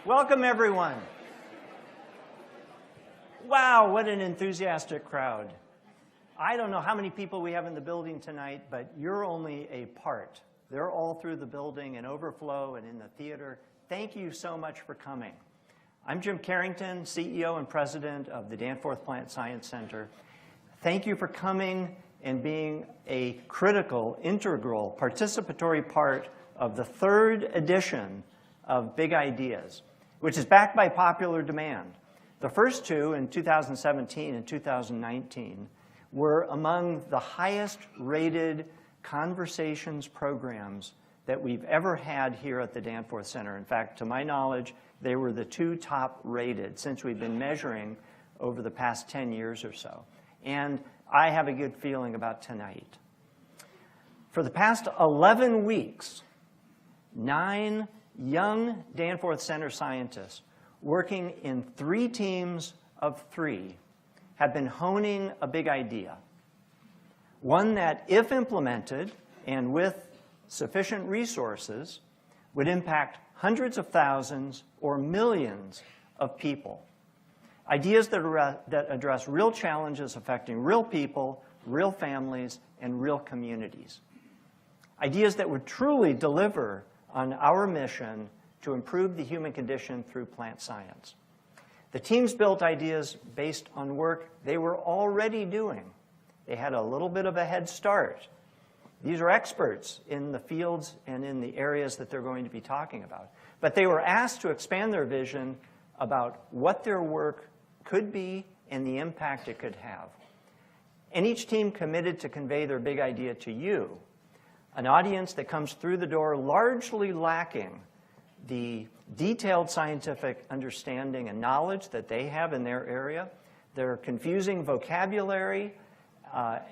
Welcome, everyone. Wow, what an enthusiastic crowd. I don't know how many people we have in the building tonight, but you're only a part. They're all through the building and overflow and in the theater. Thank you so much for coming. I'm Jim Carrington, CEO and president of the Danforth Plant Science Center. Thank you for coming and being a critical, integral, participatory part of the third edition of Big Ideas, which is backed by popular demand. The first two, in 2017 and 2019, were among the highest rated conversations programs that we've ever had here at the Danforth Center. In fact, to my knowledge, they were the two top rated since we've been measuring over the past 10 years or so. And I have a good feeling about tonight. For the past 11 weeks, 9 young Danforth Center scientists working in 3 teams of 3 have been honing a big idea. One that, if implemented and with sufficient resources, would impact hundreds of thousands or millions of people. Ideas that address real challenges affecting real people, real families, and real communities. Ideas that would truly deliver on our mission to improve the human condition through plant science. The teams built ideas based on work they were already doing. They had a little bit of a head start. These are experts in the fields and in the areas that they're going to be talking about. But they were asked to expand their vision about what their work could be and the impact it could have. And each team committed to convey their big idea to you, an audience that comes through the door largely lacking the detailed scientific understanding and knowledge that they have in their area, their confusing vocabulary,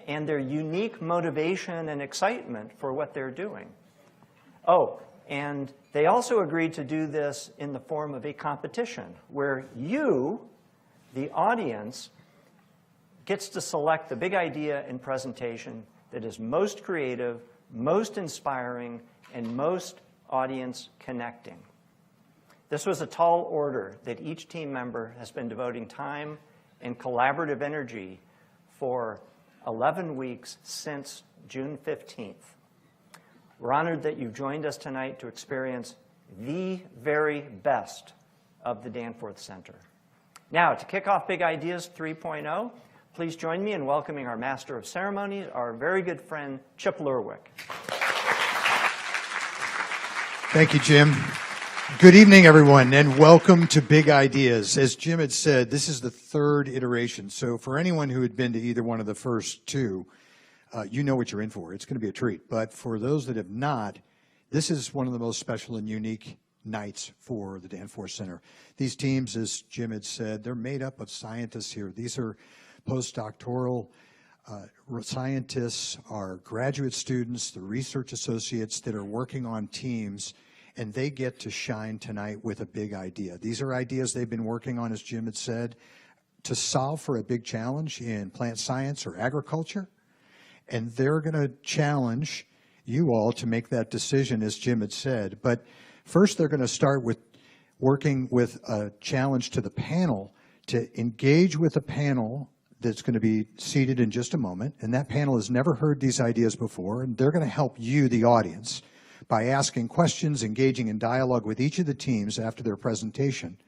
and their unique motivation and excitement for what they're doing. Oh, and they also agreed to do this in the form of a competition where you, the audience, gets to select the big idea and presentation that is most creative, most inspiring, and most audience connecting. This was a tall order that each team member has been devoting time and collaborative energy for 11 weeks since June 15th. We're honored that you've joined us tonight to experience the very best of the Danforth Center. Now, to kick off Big Ideas 3.0, please join me in welcoming our Master of Ceremonies, our very good friend, Chip Lerwick. Thank you, Jim. Good evening, everyone, and welcome to Big Ideas. As Jim had said, this is the third iteration. So for anyone who had been to either one of the first two, you know what you're in for. It's going to be a treat. But for those that have not, this is one of the most special and unique nights for the Danforth Center. These teams, as Jim had said, they're made up of scientists here. These are postdoctoral scientists, are graduate students, the research associates that are working on teams, and they get to shine tonight with a big idea. These are ideas they've been working on, as Jim had said, to solve for a big challenge in plant science or agriculture, and they're going to challenge you all to make that decision, as Jim had said. But first, they're going to start with working with a challenge to the panel to engage with a panel that's going to be seated in just a moment, and that panel has never heard these ideas before, and they're going to help you, the audience, by asking questions, engaging in dialogue with each of the teams after their presentation.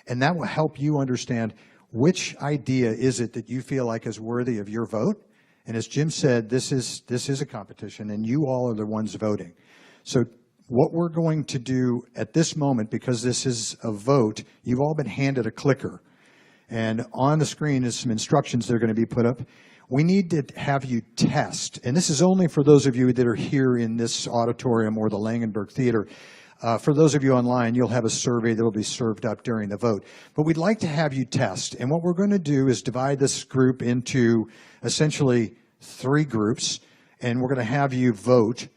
And that will help you understand which idea is it that you feel like is worthy of your vote. And as Jim said, this is a competition, and you all are the ones voting. So what we're going to do at this moment, because this is a vote, you've all been handed a clicker. And on the screen is some instructions that are going to be put up. We need to have you test, and this is only for those of you that are here in this auditorium or the Langenberg Theater. For those of you online, you'll have a survey that will be served up during the vote. But we'd like to have you test, and what we're going to do is divide this group into essentially 3 groups, and we're going to have you vote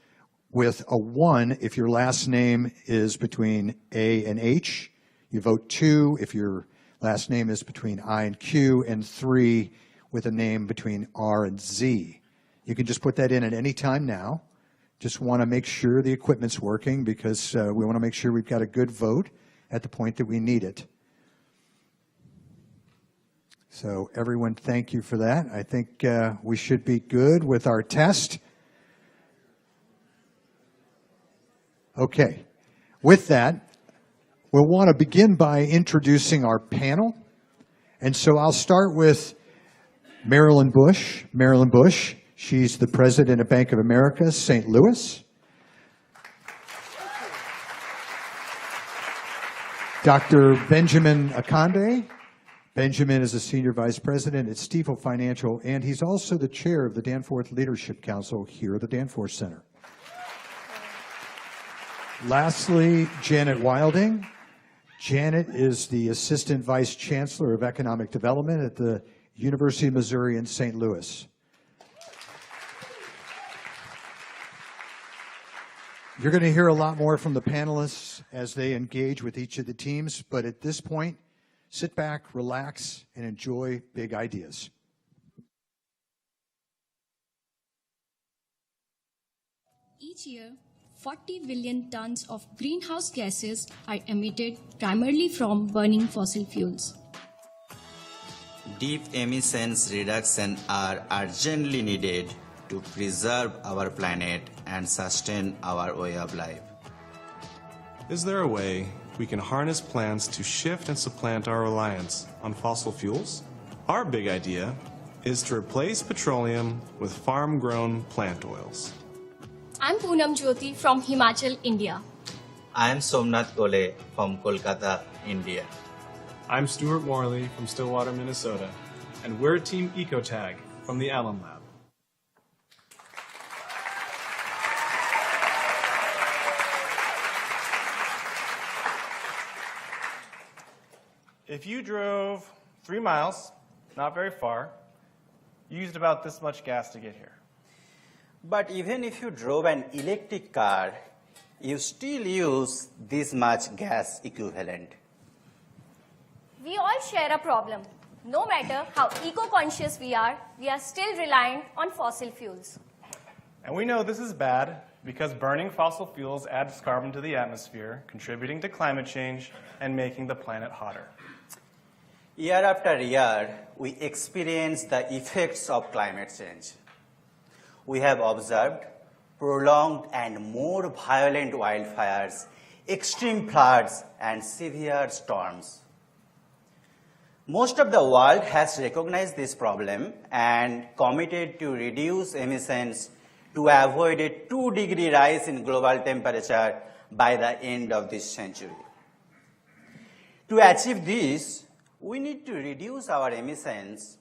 with a 1 if your last name is between A and H. You vote 2 if your last name is between I and Q, and 3 with a name between R and Z. You can just put that in at any time now. Just want to make sure the equipment's working because we want to make sure we've got a good vote at the point that we need it. So everyone, thank you for that. I think we should be good with our test. Okay. With that, we'll want to begin by introducing our panel. And so I'll start with Marilyn Bush. Marilyn Bush, she's the president of Bank of America, St. Louis. Dr. Benjamin Akande. Benjamin is a senior vice president at Stifel Financial, and he's also the chair of the Danforth Leadership Council here at the Danforth Center. Lastly, Janet Wilding. Janet is the assistant vice chancellor of economic development at the University of Missouri in St. Louis. You're going to hear a lot more from the panelists as they engage with each of the teams, but at this point, sit back, relax, and enjoy big ideas. Each year, 40 billion tons of greenhouse gases are emitted primarily from burning fossil fuels. Deep emissions reduction are urgently needed to preserve our planet and sustain our way of life. Is there a way we can harness plants to shift and supplant our reliance on fossil fuels? Our big idea is to replace petroleum with farm-grown plant oils. I'm Poonam Jyoti from Himachal, India. I am Somnath Gole from Kolkata, India. I'm Stuart Morley from Stillwater, Minnesota, and we're Team EcoTag from the Allen Lab. If you drove 3 miles, not very far, you used about this much gas to get here. But even if you drove an electric car, you still use this much gas equivalent. We all share a problem. No matter how eco-conscious we are still reliant on fossil fuels. And we know this is bad because burning fossil fuels adds carbon to the atmosphere, contributing to climate change and making the planet hotter. Year after year, we experience the effects of climate change. We have observed prolonged and more violent wildfires, extreme floods, and severe storms. Most of the world has recognized this problem and committed to reduce emissions to avoid a 2-degree rise in global temperature by the end of this century. To achieve this, we need to reduce our emissions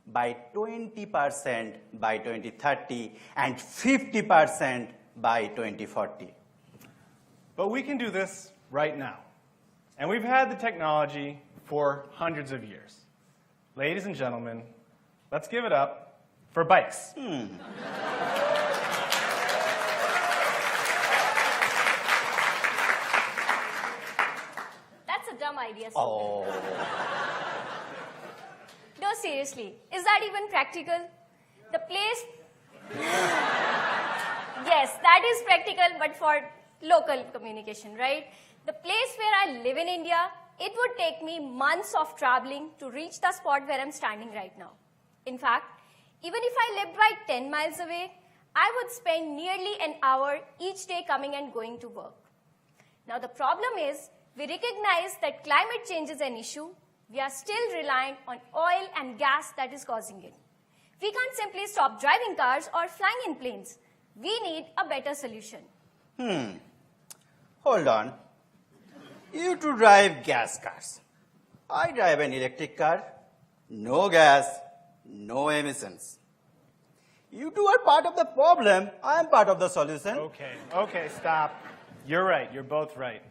by 20% by 2030 and 50% by 2040. But we can do this right now. And we've had the technology for hundreds of years. Ladies and gentlemen, let's give it up for bikes. That's a dumb idea. Oh. No, seriously, is that even practical? The place... Yes, that is practical, but for local communication, right? The place where I live in India, it would take me months of traveling to reach the spot where I'm standing right now. In fact, even if I lived right 10 miles away, I would spend nearly an hour each day coming and going to work. Now, the problem is, we recognize that climate change is an issue. We are still reliant on oil and gas that is causing it. We can't simply stop driving cars or flying in planes. We need a better solution. Hold on. You two drive gas cars. I drive an electric car. No gas, no emissions. You two are part of the problem. I am part of the solution. Okay, stop. You're right, you're both right.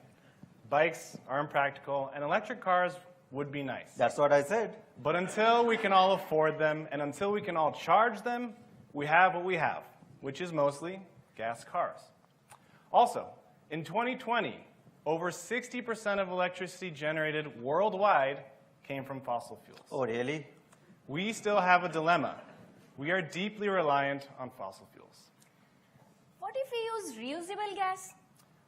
Bikes are impractical, and electric cars would be nice. That's what I said. But until we can all afford them, and until we can all charge them, we have what we have, which is mostly gas cars. Also, in 2020, over 60% of electricity generated worldwide came from fossil fuels. Oh, really? We still have a dilemma. We are deeply reliant on fossil fuels. What if we use reusable gas?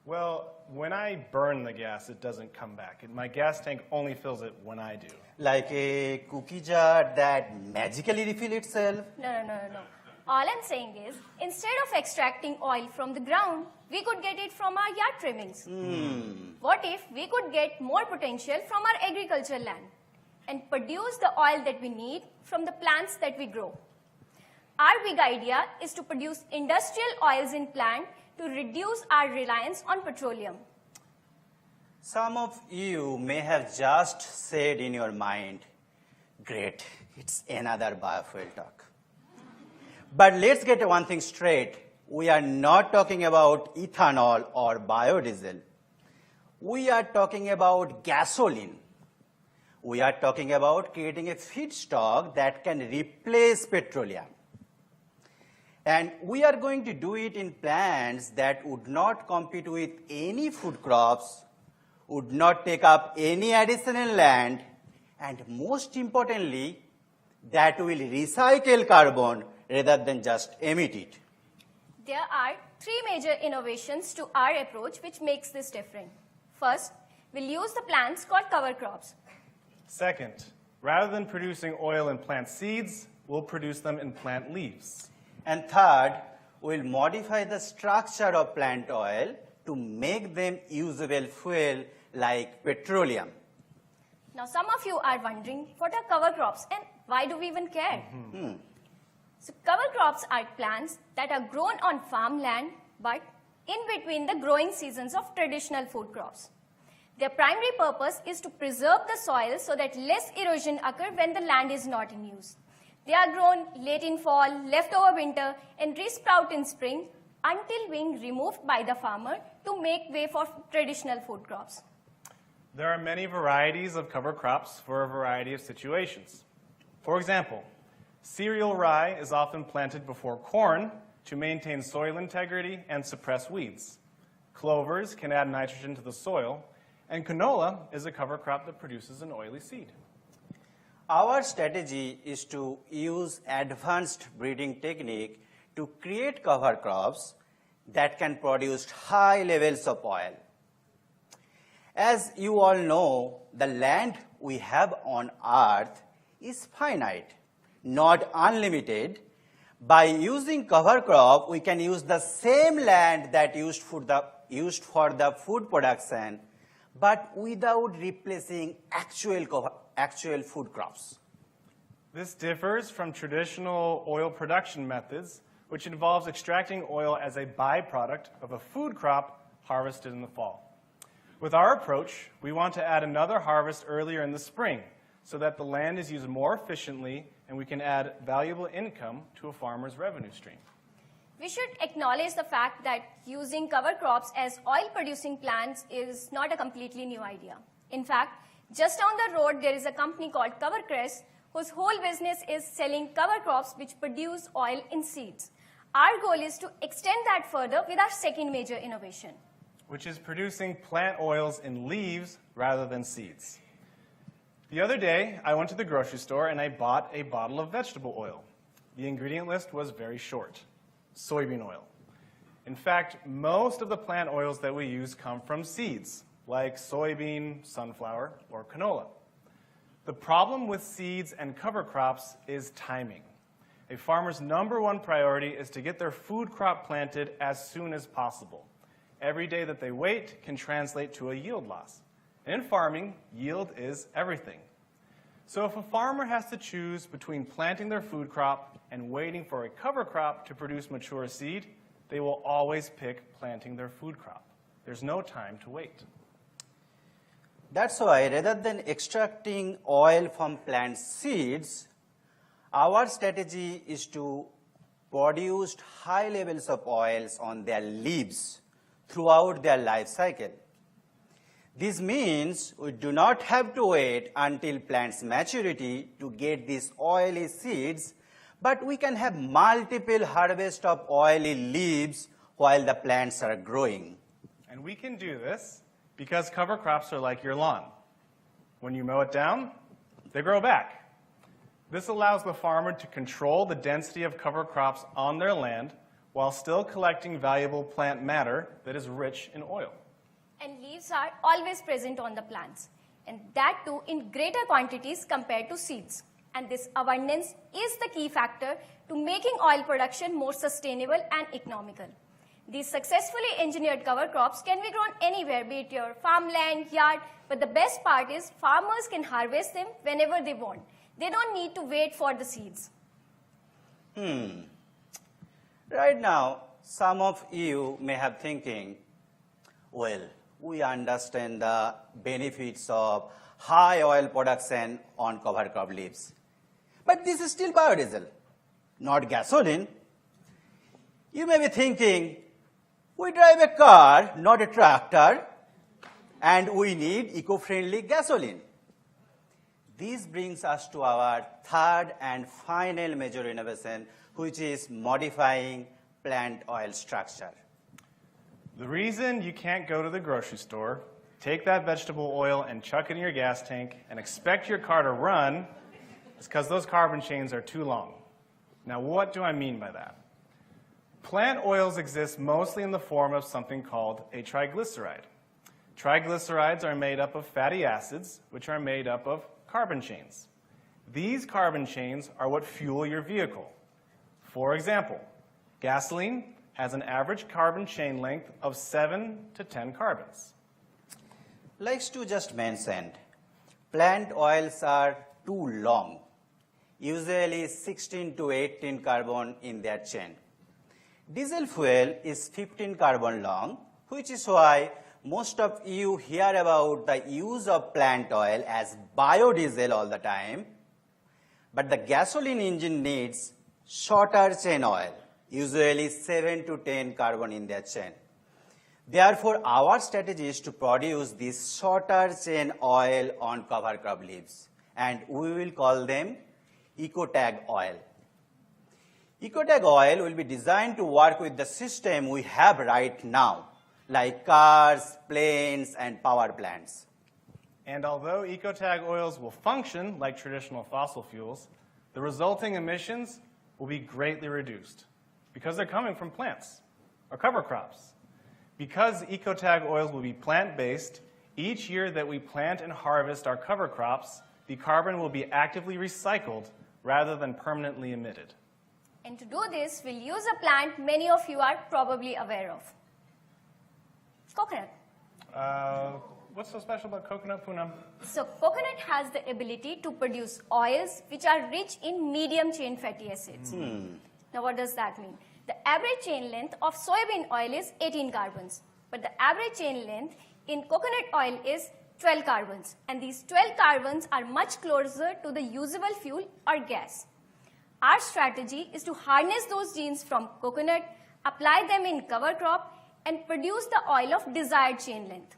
Well, when I burn the gas, it doesn't come back. My gas tank only fills it when I do. Like a cookie jar that magically refill itself? No. All I'm saying is, instead of extracting oil from the ground, we could get it from our yard trimmings. What if we could get more potential from our agricultural land and produce the oil that we need from the plants that we grow? Our big idea is to produce industrial oils in plant to reduce our reliance on petroleum. Some of you may have just said in your mind, great, it's another biofuel talk. But let's get one thing straight. We are not talking about ethanol or biodiesel. We are talking about gasoline. We are talking about creating a feedstock that can replace petroleum. And we are going to do it in plants that would not compete with any food crops, would not take up any additional land, and most importantly, that will recycle carbon rather than just emit it. There are three major innovations to our approach which makes this different. First, we'll use the plants called cover crops. Second, rather than producing oil in plant seeds, we'll produce them in plant leaves. And third, we'll modify the structure of plant oil to make them usable fuel like petroleum. Now, some of you are wondering, what are cover crops and why do we even care? So, cover crops are plants that are grown on farmland but in between the growing seasons of traditional food crops. Their primary purpose is to preserve the soil so that less erosion occurs when the land is not in use. They are grown late in fall, left over winter, and resprout in spring until being removed by the farmer to make way for traditional food crops. There are many varieties of cover crops for a variety of situations. For example, cereal rye is often planted before corn to maintain soil integrity and suppress weeds. Clovers can add nitrogen to the soil, and canola is a cover crop that produces an oily seed. Our strategy is to use advanced breeding technique to create cover crops that can produce high levels of oil. As you all know, the land we have on Earth is finite, not unlimited. By using cover crop, we can use the same land that used for the food production, but without replacing actual food crops. This differs from traditional oil production methods, which involves extracting oil as a byproduct of a food crop harvested in the fall. With our approach, we want to add another harvest earlier in the spring so that the land is used more efficiently and we can add valuable income to a farmer's revenue stream. We should acknowledge the fact that using cover crops as oil-producing plants is not a completely new idea. In fact, just down the road, there is a company called CoverCress whose whole business is selling cover crops which produce oil in seeds. Our goal is to extend that further with our second major innovation, which is producing plant oils in leaves rather than seeds. The other day, I went to the grocery store and I bought a bottle of vegetable oil. The ingredient list was very short: soybean oil. In fact, most of the plant oils that we use come from seeds, like soybean, sunflower, or canola. The problem with seeds and cover crops is timing. A farmer's #1 priority is to get their food crop planted as soon as possible. Every day that they wait can translate to a yield loss. In farming, yield is everything. So if a farmer has to choose between planting their food crop and waiting for a cover crop to produce mature seed, they will always pick planting their food crop. There's no time to wait. That's why, rather than extracting oil from plant seeds, our strategy is to produce high levels of oils on their leaves throughout their life cycle. This means we do not have to wait until plant's maturity to get these oily seeds, but we can have multiple harvests of oily leaves while the plants are growing. And we can do this because cover crops are like your lawn. When you mow it down, they grow back. This allows the farmer to control the density of cover crops on their land while still collecting valuable plant matter that is rich in oil. And leaves are always present on the plants, and that too in greater quantities compared to seeds. And this abundance is the key factor to making oil production more sustainable and economical. These successfully engineered cover crops can be grown anywhere, be it your farmland, yard, but the best part is farmers can harvest them whenever they want. They don't need to wait for the seeds. Right now, some of you may have thinking, well, we understand the benefits of high oil production on cover crop leaves. But this is still biodiesel, not gasoline. You may be thinking, we drive a car, not a tractor, and we need eco-friendly gasoline. This brings us to our third and final major innovation, which is modifying plant oil structure. The reason you can't go to the grocery store, take that vegetable oil and chuck it in your gas tank and expect your car to run is because those carbon chains are too long. Now, what do I mean by that? Plant oils exist mostly in the form of something called a triglyceride. Triglycerides are made up of fatty acids, which are made up of carbon chains. These carbon chains are what fuel your vehicle. For example, gasoline has an average carbon chain length of 7 to 10 carbons. Like Stu just mentioned, plant oils are too long, usually 16 to 18 carbon in their chain. Diesel fuel is 15 carbon long, which is why most of you hear about the use of plant oil as biodiesel all the time. But the gasoline engine needs shorter chain oil, usually 7 to 10 carbon in their chain. Therefore, our strategy is to produce this shorter chain oil on cover crop leaves, and we will call them EcoTag oil. EcoTag oil will be designed to work with the system we have right now, like cars, planes, and power plants. And although EcoTag oils will function like traditional fossil fuels, the resulting emissions will be greatly reduced because they're coming from plants or cover crops. Because EcoTag oils will be plant-based, each year that we plant and harvest our cover crops, the carbon will be actively recycled rather than permanently emitted. And to do this, we'll use a plant many of you are probably aware of. Coconut. What's so special about coconut, Poonam? So coconut has the ability to produce oils which are rich in medium chain fatty acids. Now what does that mean? The average chain length of soybean oil is 18 carbons, but the average chain length in coconut oil is 12 carbons. And these 12 carbons are much closer to the usable fuel or gas. Our strategy is to harness those genes from coconut, apply them in cover crop, and produce the oil of desired chain length.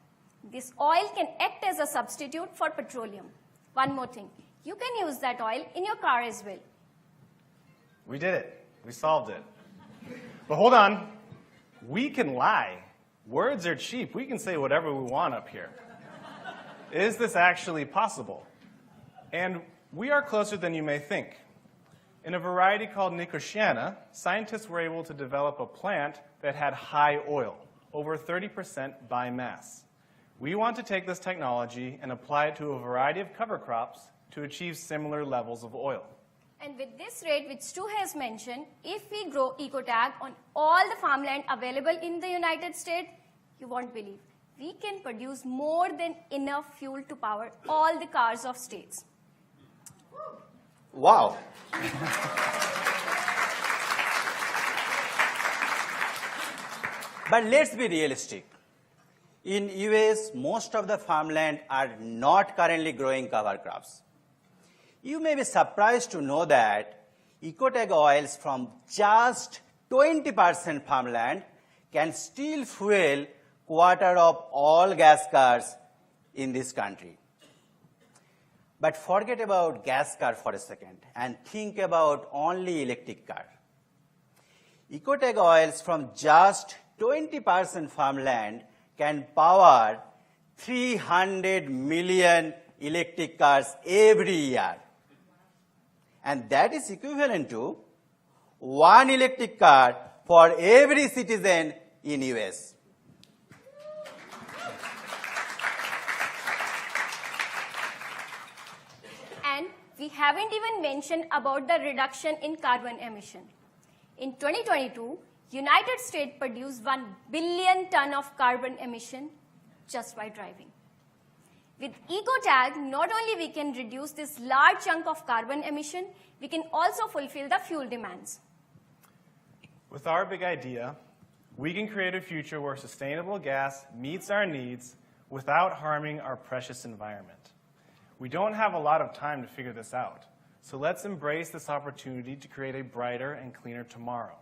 This oil can act as a substitute for petroleum. One more thing, you can use that oil in your car as well. We did it. We solved it. But hold on. We can lie. Words are cheap. We can say whatever we want up here. Is this actually possible? And we are closer than you may think. In a variety called Nicotiana, scientists were able to develop a plant that had high oil, over 30% by mass. We want to take this technology and apply it to a variety of cover crops to achieve similar levels of oil. And with this rate, which Stu has mentioned, if we grow EcoTag on all the farmland available in the United States, you won't believe, we can produce more than enough fuel to power all the cars of states. Wow. But let's be realistic. In US, most of the farmland are not currently growing cover crops. You may be surprised to know that EcoTag oils from just 20% farmland can still fuel quarter of all gas cars in this country. But forget about gas car for a second and think about only electric car. EcoTag oils from just 20% farmland can power 300 million electric cars every year. And that is equivalent to one electric car for every citizen in US. And we haven't even mentioned about the reduction in carbon emission. In 2022, United States produced 1 billion ton of carbon emission just by driving. With EcoTag, not only we can reduce this large chunk of carbon emission, we can also fulfill the fuel demands. With our big idea, we can create a future where sustainable gas meets our needs without harming our precious environment. We don't have a lot of time to figure this out, so let's embrace this opportunity to create a brighter and cleaner tomorrow.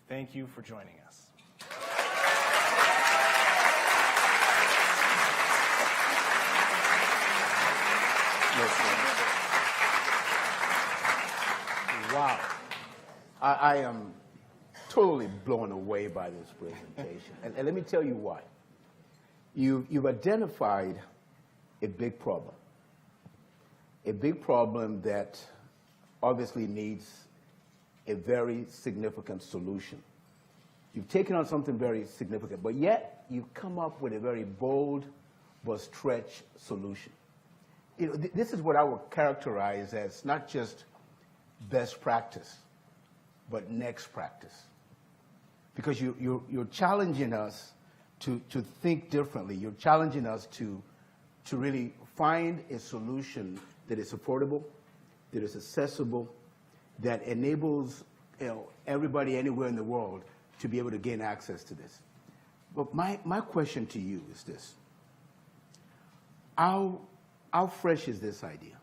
Thank you for joining us. Wow. I am totally blown away by this presentation. And let me tell you why. You've identified a big problem that obviously needs a very significant solution. You've taken on something very significant, but yet you've come up with a very bold but stretched solution. You know, this is what I would characterize as not just best practice, but next practice. Because you're challenging us to think differently. You're challenging us to really find a solution that is affordable, that is accessible, that enables everybody anywhere in the world to be able to gain access to this. But my question to you is this. How fresh is this idea?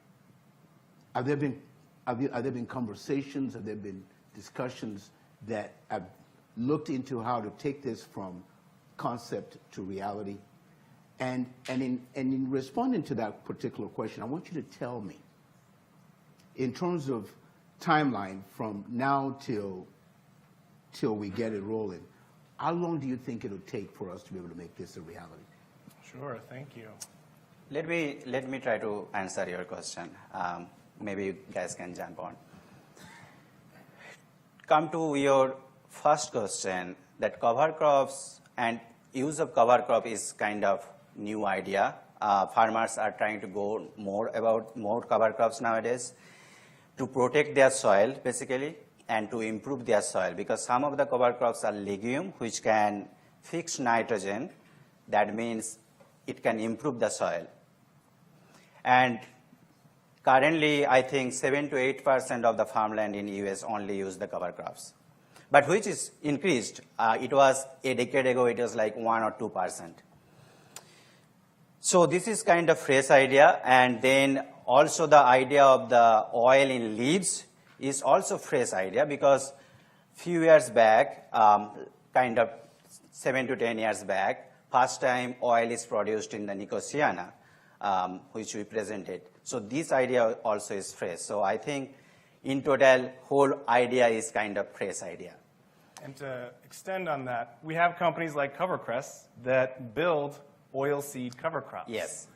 Have there been conversations, have there been discussions that have looked into how to take this from concept to reality? And in responding to that particular question, I want you to tell me, in terms of timeline from now till we get it rolling, how long do you think it'll take for us to be able to make this a reality? Sure, thank you. Let me try to answer your question. Maybe you guys can jump on. Come to your first question, that cover crops and use of cover crop is kind of new idea. Farmers are trying to go more cover crops nowadays to protect their soil, basically, and to improve their soil, because some of the cover crops are legume which can fix nitrogen. That means it can improve the soil. And currently, I think 7 to 8% of the farmland in US only use the cover crops, but which is increased. It was a decade ago, it was like 1 or 2%. So this is kind of fresh idea. And then also the idea of the oil in leaves is also fresh idea, because few years back, kind of 7 to 10 years back, first time oil is produced in the Nicotiana, which we presented. So this idea also is fresh. So I think in total, whole idea is kind of fresh idea. And to extend on that, we have companies like CoverCress that build oilseed cover crops. Yes.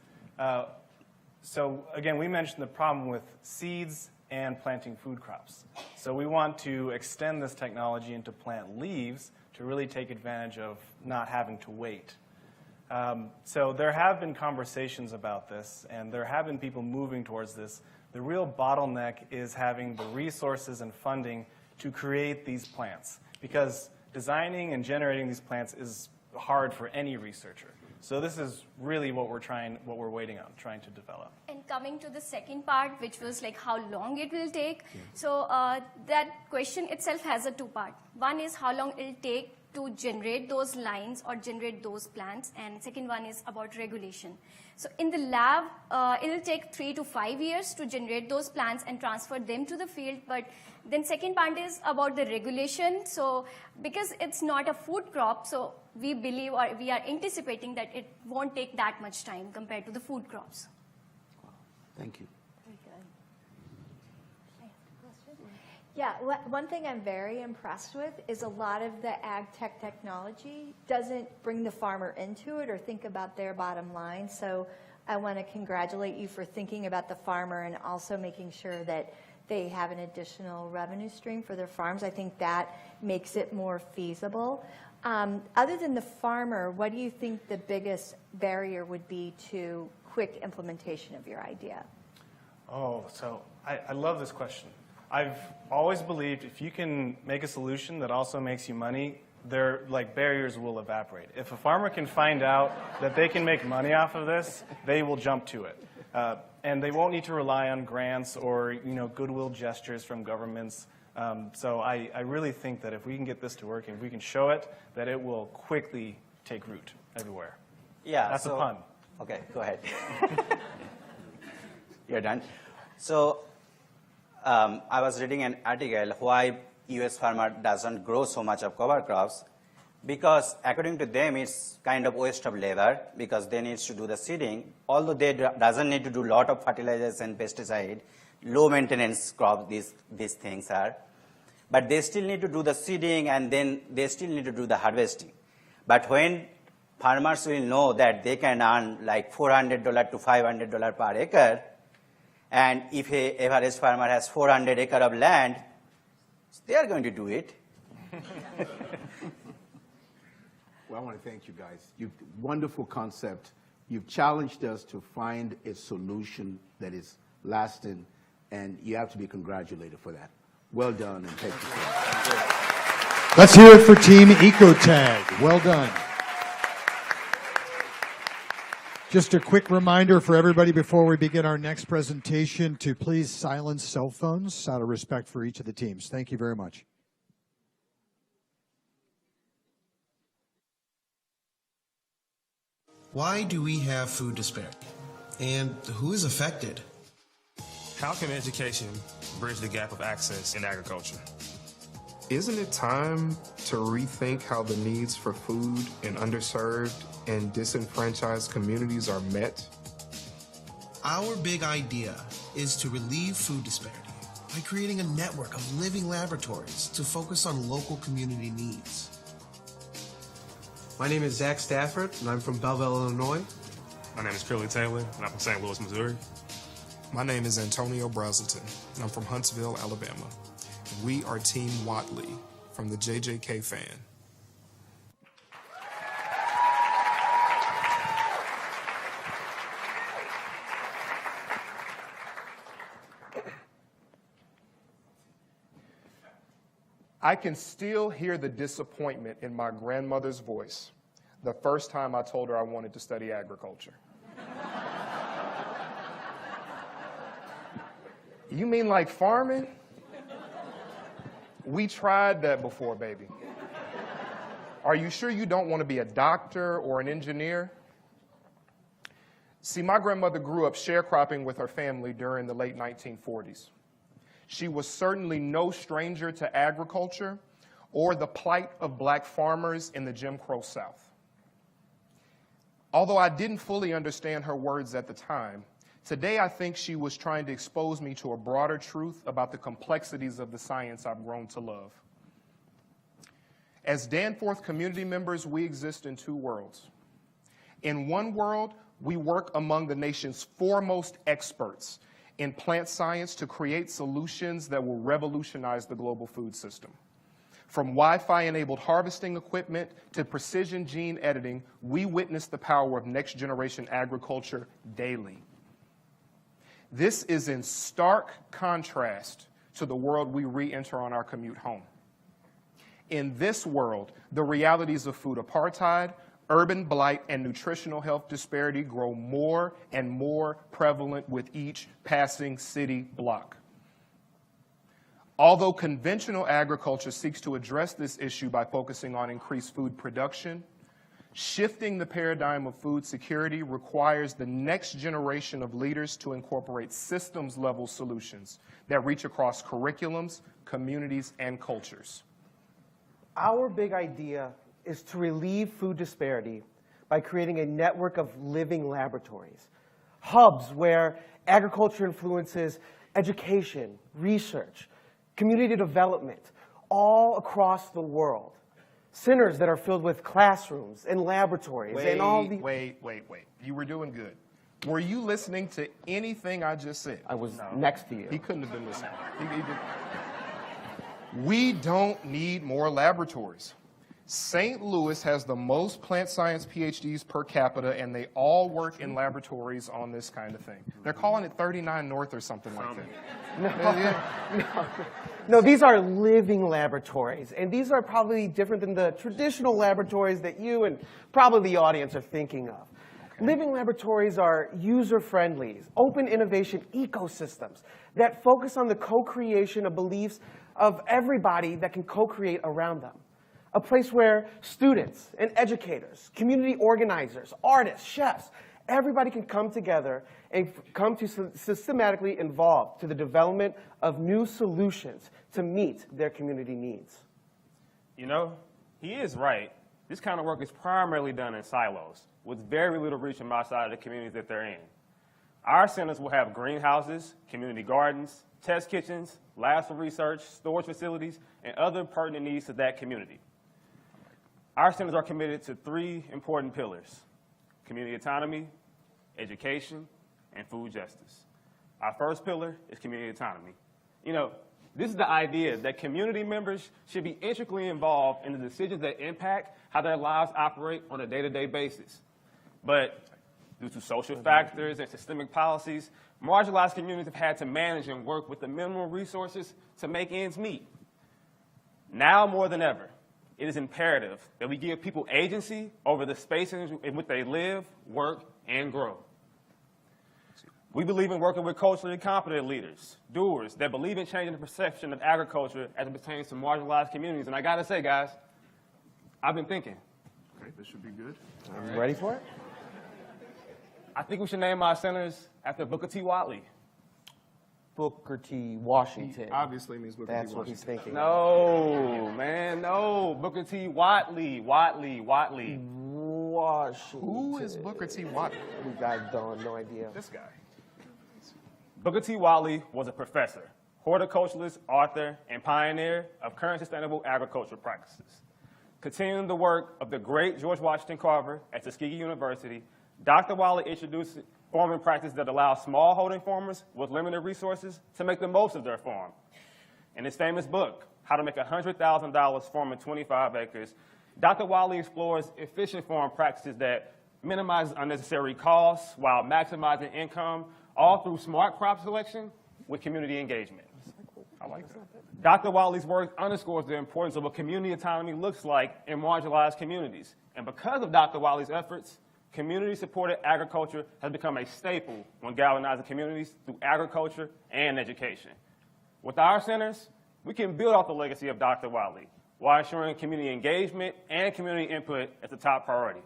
So again, we mentioned the problem with seeds and planting food crops. So we want to extend this technology into plant leaves to really take advantage of not having to wait. So there have been conversations about this, and there have been people moving towards this. The real bottleneck is having the resources and funding to create these plants, because designing and generating these plants is hard for any researcher. So this is really what we're waiting on, trying to develop. And coming to the second part, which was like how long it will take. Yeah. So that question itself has a two-part. One is how long it will take to generate those lines or generate those plants, and second one is about regulation. So in the lab, it will take 3 to 5 years to generate those plants and transfer them to the field, but then second part is about the regulation. So because it's not a food crop, so we believe or we are anticipating that it won't take that much time compared to the food crops. Thank you. Yeah, one thing I'm very impressed with is a lot of the ag tech technology doesn't bring the farmer into it or think about their bottom line. So I want to congratulate you for thinking about the farmer and also making sure that they have an additional revenue stream for their farms. I think that makes it more feasible. Other than the farmer, what do you think the biggest barrier would be to quick implementation of your idea? Oh, so I love this question. I've always believed if you can make a solution that also makes you money, barriers will evaporate. If a farmer can find out that they can make money off of this, they will jump to it. And they won't need to rely on grants or goodwill gestures from governments. So I really think that if we can get this to work and if we can show it, that it will quickly take root everywhere. Yeah, That's a pun. Okay, go ahead. You're done. So I was reading an article why U.S. farmer doesn't grow so much of cover crops, because according to them it's kind of waste of labor because they need to do the seeding. Although they doesn't need to do a lot of fertilizers and pesticide, low maintenance crop these things are, but they still need to do the seeding and then they still need to do the harvesting. But when farmers will know that they can earn like $400 to $500 per acre, and if an average farmer has 400 acres of land, they are going to do it. Well, I want to thank you guys. Wonderful concept. You've challenged us to find a solution that is lasting, and you have to be congratulated for that. Well done, and thank you for that. Let's hear it for Team EcoTag. Well done. Just a quick reminder for everybody before we begin our next presentation to please silence cell phones out of respect for each of the teams. Thank you very much. Why do we have food disparity? And who is affected? How can education bridge the gap of access in agriculture? Isn't it time to rethink how the needs for food in underserved and disenfranchised communities are met? Our big idea is to relieve food disparity by creating a network of living laboratories to focus on local community needs. My name is Zach Stafford, and I'm from Belleville, Illinois. My name is Curly Taylor, and I'm from St. Louis, Missouri. My name is Antonio Brazelton, and I'm from Huntsville, Alabama. We are Team Watley from the JJK Fan. I can still hear the disappointment in my grandmother's voice the first time I told her I wanted to study agriculture. You mean like farming? We tried that before, baby. Are you sure you don't want to be a doctor or an engineer? See, my grandmother grew up sharecropping with her family during the late 1940s. She was certainly no stranger to agriculture or the plight of black farmers in the Jim Crow South. Although I didn't fully understand her words at the time, today I think she was trying to expose me to a broader truth about the complexities of the science I've grown to love. As Danforth community members, we exist in two worlds. In one world, we work among the nation's foremost experts in plant science to create solutions that will revolutionize the global food system. From Wi-Fi-enabled harvesting equipment to precision gene editing, we witness the power of next-generation agriculture daily. This is in stark contrast to the world we re-enter on our commute home. In this world, the realities of food apartheid, urban blight, and nutritional health disparity grow more and more prevalent with each passing city block. Although conventional agriculture seeks to address this issue by focusing on increased food production, shifting the paradigm of food security requires the next generation of leaders to incorporate systems-level solutions that reach across curriculums, communities, and cultures. Our big idea is to relieve food disparity by creating a network of living laboratories, hubs where agriculture influences education, research, community development, all across the world. Centers that are filled with classrooms and laboratories and all the... Wait. You were doing good. Were you listening to anything I just said? I was next to you. He couldn't have been listening. We don't need more laboratories. St. Louis has the most plant science PhDs per capita, and they all work in laboratories on this kind of thing. They're calling it 39 North or something like that. No, these are living laboratories, and these are probably different than the traditional laboratories that you and probably the audience are thinking of. Okay. Living laboratories are user-friendly, open innovation ecosystems that focus on the co-creation of beliefs of everybody that can co-create around them. A place where students and educators, community organizers, artists, chefs, everybody can come together and come to systematically involve to the development of new solutions to meet their community needs. You know, he is right. This kind of work is primarily done in silos, with very little reach from outside of the communities that they're in. Our centers will have greenhouses, community gardens, test kitchens, labs for research, storage facilities, and other pertinent needs to that community. Our centers are committed to 3 important pillars: community autonomy, education, and food justice. Our first pillar is community autonomy. You know, this is the idea that community members should be intricately involved in the decisions that impact how their lives operate on a day-to-day basis. But due to social factors and systemic policies, marginalized communities have had to manage and work with the minimal resources to make ends meet. Now more than ever, it is imperative that we give people agency over the spaces in which they live, work, and grow. We believe in working with culturally competent leaders, doers that believe in changing the perception of agriculture as it pertains to marginalized communities. And I gotta say, guys, I've been thinking. Okay, this should be good. Are you ready for it? I think we should name our centers after Booker T. Watley. Booker T. Washington. He obviously means Booker T. That's Washington. what he's thinking. No, man, no. Booker T. Watley. Washington. Who is Booker T. Watley? We got no idea. This guy. Booker T. Watley was a professor, horticulturalist, author, and pioneer of current sustainable agricultural practices. Continuing the work of the great George Washington Carver at Tuskegee University, Dr. Watley introduced farming practices that allow smallholding farmers with limited resources to make the most of their farm. In his famous book, How to Make $100,000 Farming 25 Acres, Dr. Watley explores efficient farm practices that minimize unnecessary costs while maximizing income, all through smart crop selection with community engagement. I like that. Dr. Watley's work underscores the importance of what community autonomy looks like in marginalized communities. And because of Dr. Watley's efforts, community-supported agriculture has become a staple when galvanizing communities through agriculture and education. With our centers, we can build off the legacy of Dr. Watley while ensuring community engagement and community input as the top priority.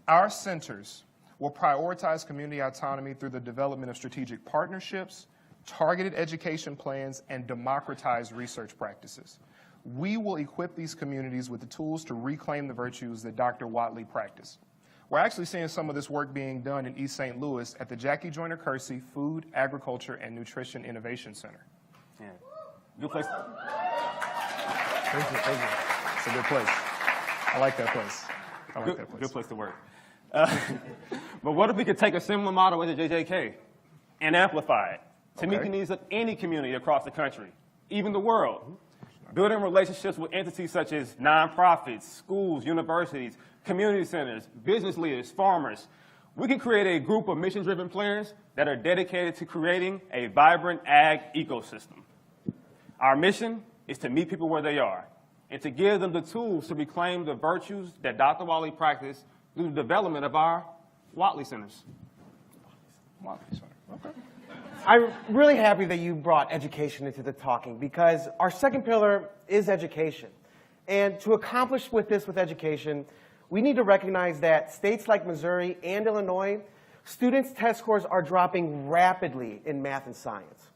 Our centers will prioritize community autonomy through the development of strategic partnerships, targeted education plans, and democratized research practices. We will equip these communities with the tools to reclaim the virtues that Dr. Watley practiced. We're actually seeing some of this work being done in East St. Louis at the Jackie Joyner Kersee Food, Agriculture, and Nutrition Innovation Center. Yeah. Good place. Thank you. It's a good place. I like that place. Good place to work. But what if we could take a similar model as the JJK and amplify it to meet the needs of any community across the country, even the world? Building relationships with entities such as nonprofits, schools, universities, community centers, business leaders, farmers. We can create a group of mission-driven players that are dedicated to creating a vibrant ag ecosystem. Our mission is to meet people where they are and to give them the tools to reclaim the virtues that Dr. Watley practiced through the development of our Watley Centers. Okay. I'm really happy that you brought education into the talking because our second pillar is education. And to accomplish with education, we need to recognize that states like Missouri and Illinois, students' test scores are dropping rapidly in math and science.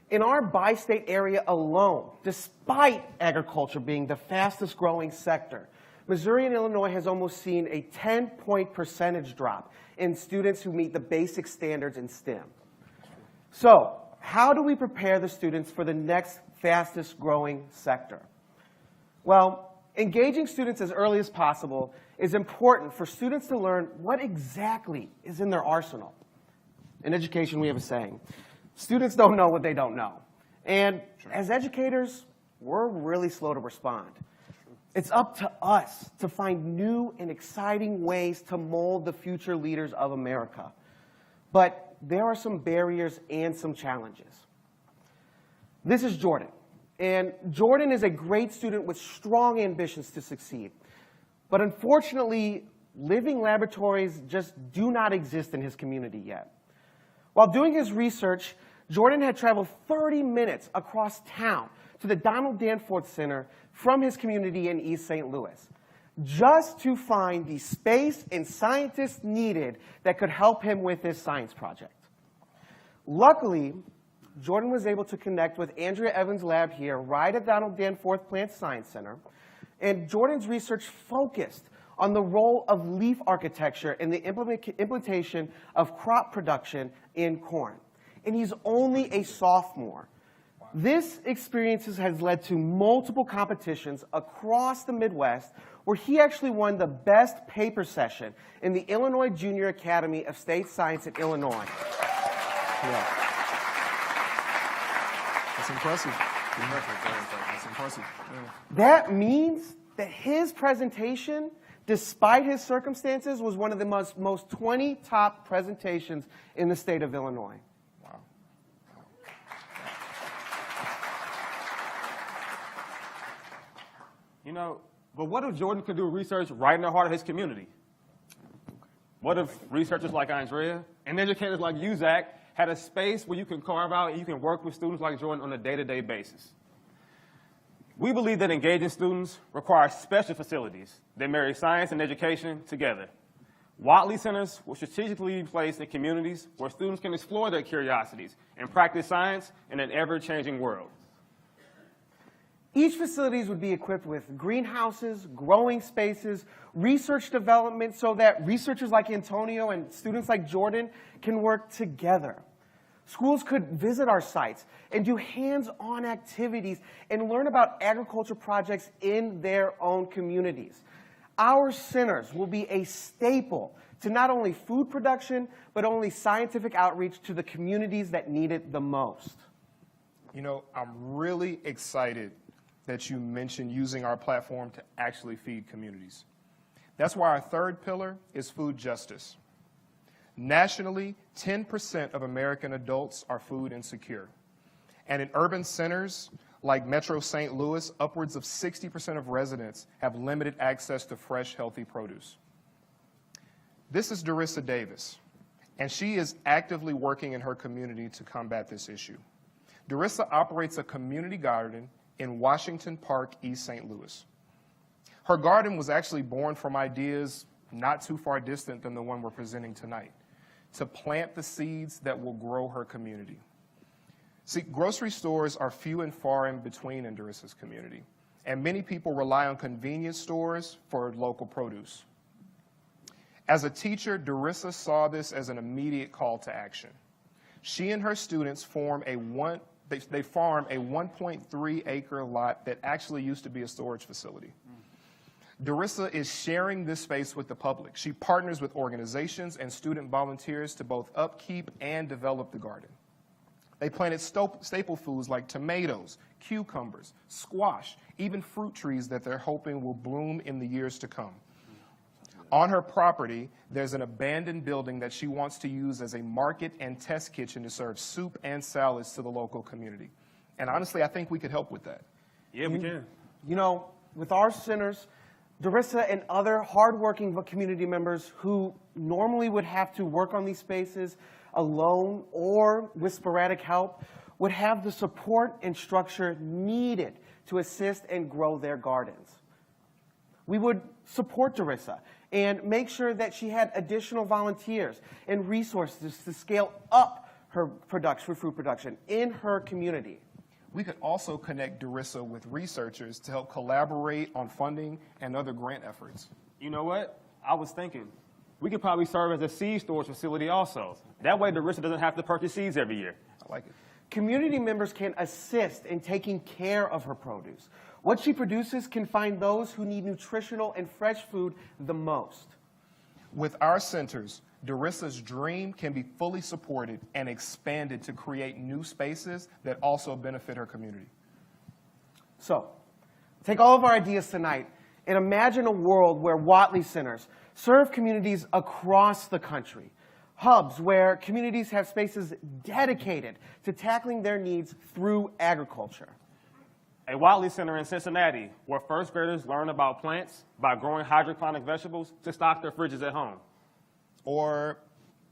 In our bi-state area alone, despite agriculture being the fastest growing sector, Missouri and Illinois has almost seen a 10-point percentage drop in students who meet the basic standards in STEM. So, how do we prepare the students for the next fastest growing sector? Well, engaging students as early as possible is important for students to learn what exactly is in their arsenal. In education, we have a saying, students don't know what they don't know. And as educators, we're really slow to respond. It's up to us to find new and exciting ways to mold the future leaders of America. But there are some barriers and some challenges. This is Jordan. And Jordan is a great student with strong ambitions to succeed. But unfortunately, living laboratories just do not exist in his community yet. While doing his research, Jordan had traveled 30 minutes across town to the Danforth Center from his community in East St. Louis, just to find the space and scientists needed that could help him with his science project. Luckily, Jordan was able to connect with Andrea Evans' lab here right at Danforth Plant Science Center, and Jordan's research focused on the role of leaf architecture in the implementation of crop production in corn. And he's only a sophomore. This experience has led to multiple competitions across the Midwest where he actually won the best paper session in the Illinois Junior Academy of State Science in Illinois. Yeah. That's impressive. That's impressive. Yeah. That means that his presentation, despite his circumstances, was one of the most 20 top presentations in the state of Illinois. Wow. You know, but what if Jordan could do research right in the heart of his community? What if researchers like Andrea and educators like you, Zach, had a space where you can carve out and you can work with students like Jordan on a day-to-day basis? We believe that engaging students requires special facilities that marry science and education together. Watley Centers will strategically be placed in communities where students can explore their curiosities and practice science in an ever-changing world. Each facility would be equipped with greenhouses, growing spaces, research development so that researchers like Antonio and students like Jordan can work together. Schools could visit our sites and do hands-on activities and learn about agriculture projects in their own communities. Our centers will be a staple to not only food production, but only scientific outreach to the communities that need it the most. You know, I'm really excited that you mentioned using our platform to actually feed communities. That's why our third pillar is food justice. Nationally, 10% of American adults are food insecure. And in urban centers like Metro St. Louis, upwards of 60% of residents have limited access to fresh, healthy produce. This is Darissa Davis, and she is actively working in her community to combat this issue. Darissa operates a community garden in Washington Park, East St. Louis. Her garden was actually born from ideas not too far distant than the one we're presenting tonight, to plant the seeds that will grow her community. See, grocery stores are few and far in between in Darissa's community, and many people rely on convenience stores for local produce. As a teacher, Darissa saw this as an immediate call to action. She and her students farm a 1.3-acre lot that actually used to be a storage facility. Darissa is sharing this space with the public. She partners with organizations and student volunteers to both upkeep and develop the garden. They planted staple foods like tomatoes, cucumbers, squash, even fruit trees that they're hoping will bloom in the years to come. On her property, there's an abandoned building that she wants to use as a market and test kitchen to serve soup and salads to the local community. And honestly, I think we could help with that. Yeah, we can. You know, with our centers, Darissa and other hardworking community members who normally would have to work on these spaces alone or with sporadic help would have the support and structure needed to assist and grow their gardens. We would support Darissa and make sure that she had additional volunteers and resources to scale up her food production in her community. We could also connect Darissa with researchers to help collaborate on funding and other grant efforts. You know what? I was thinking, we could probably serve as a seed storage facility also. That way Darissa doesn't have to purchase seeds every year. I like it. community members can assist in taking care of her produce. What she produces can find those who need nutritional and fresh food the most. With our centers, Darissa's dream can be fully supported and expanded to create new spaces that also benefit her community. So, take all of our ideas tonight and imagine a world where Watley Centers serve communities across the country. Hubs where communities have spaces dedicated to tackling their needs through agriculture. A Watley Center in Cincinnati, where first graders learn about plants by growing hydroponic vegetables to stock their fridges at home. Or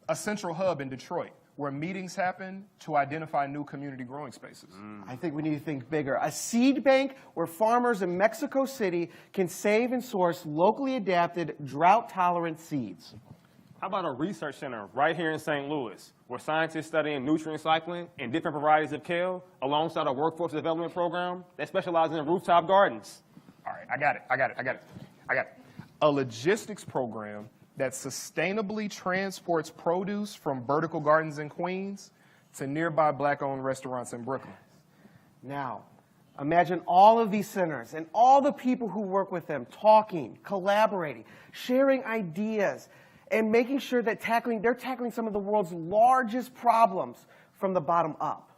a central hub in Detroit, where meetings happen to identify new community growing spaces. I think we need to think bigger. A seed bank where farmers in Mexico City can save and source locally adapted, drought-tolerant seeds. How about a research center right here in St. Louis, where scientists studying nutrient cycling and different varieties of kale alongside a workforce development program that specializes in rooftop gardens? All right, I got it. A logistics program that sustainably transports produce from vertical gardens in Queens to nearby black-owned restaurants in Brooklyn. Now, imagine all of these centers and all the people who work with them talking, collaborating, sharing ideas, and making sure that they're tackling some of the world's largest problems from the bottom up.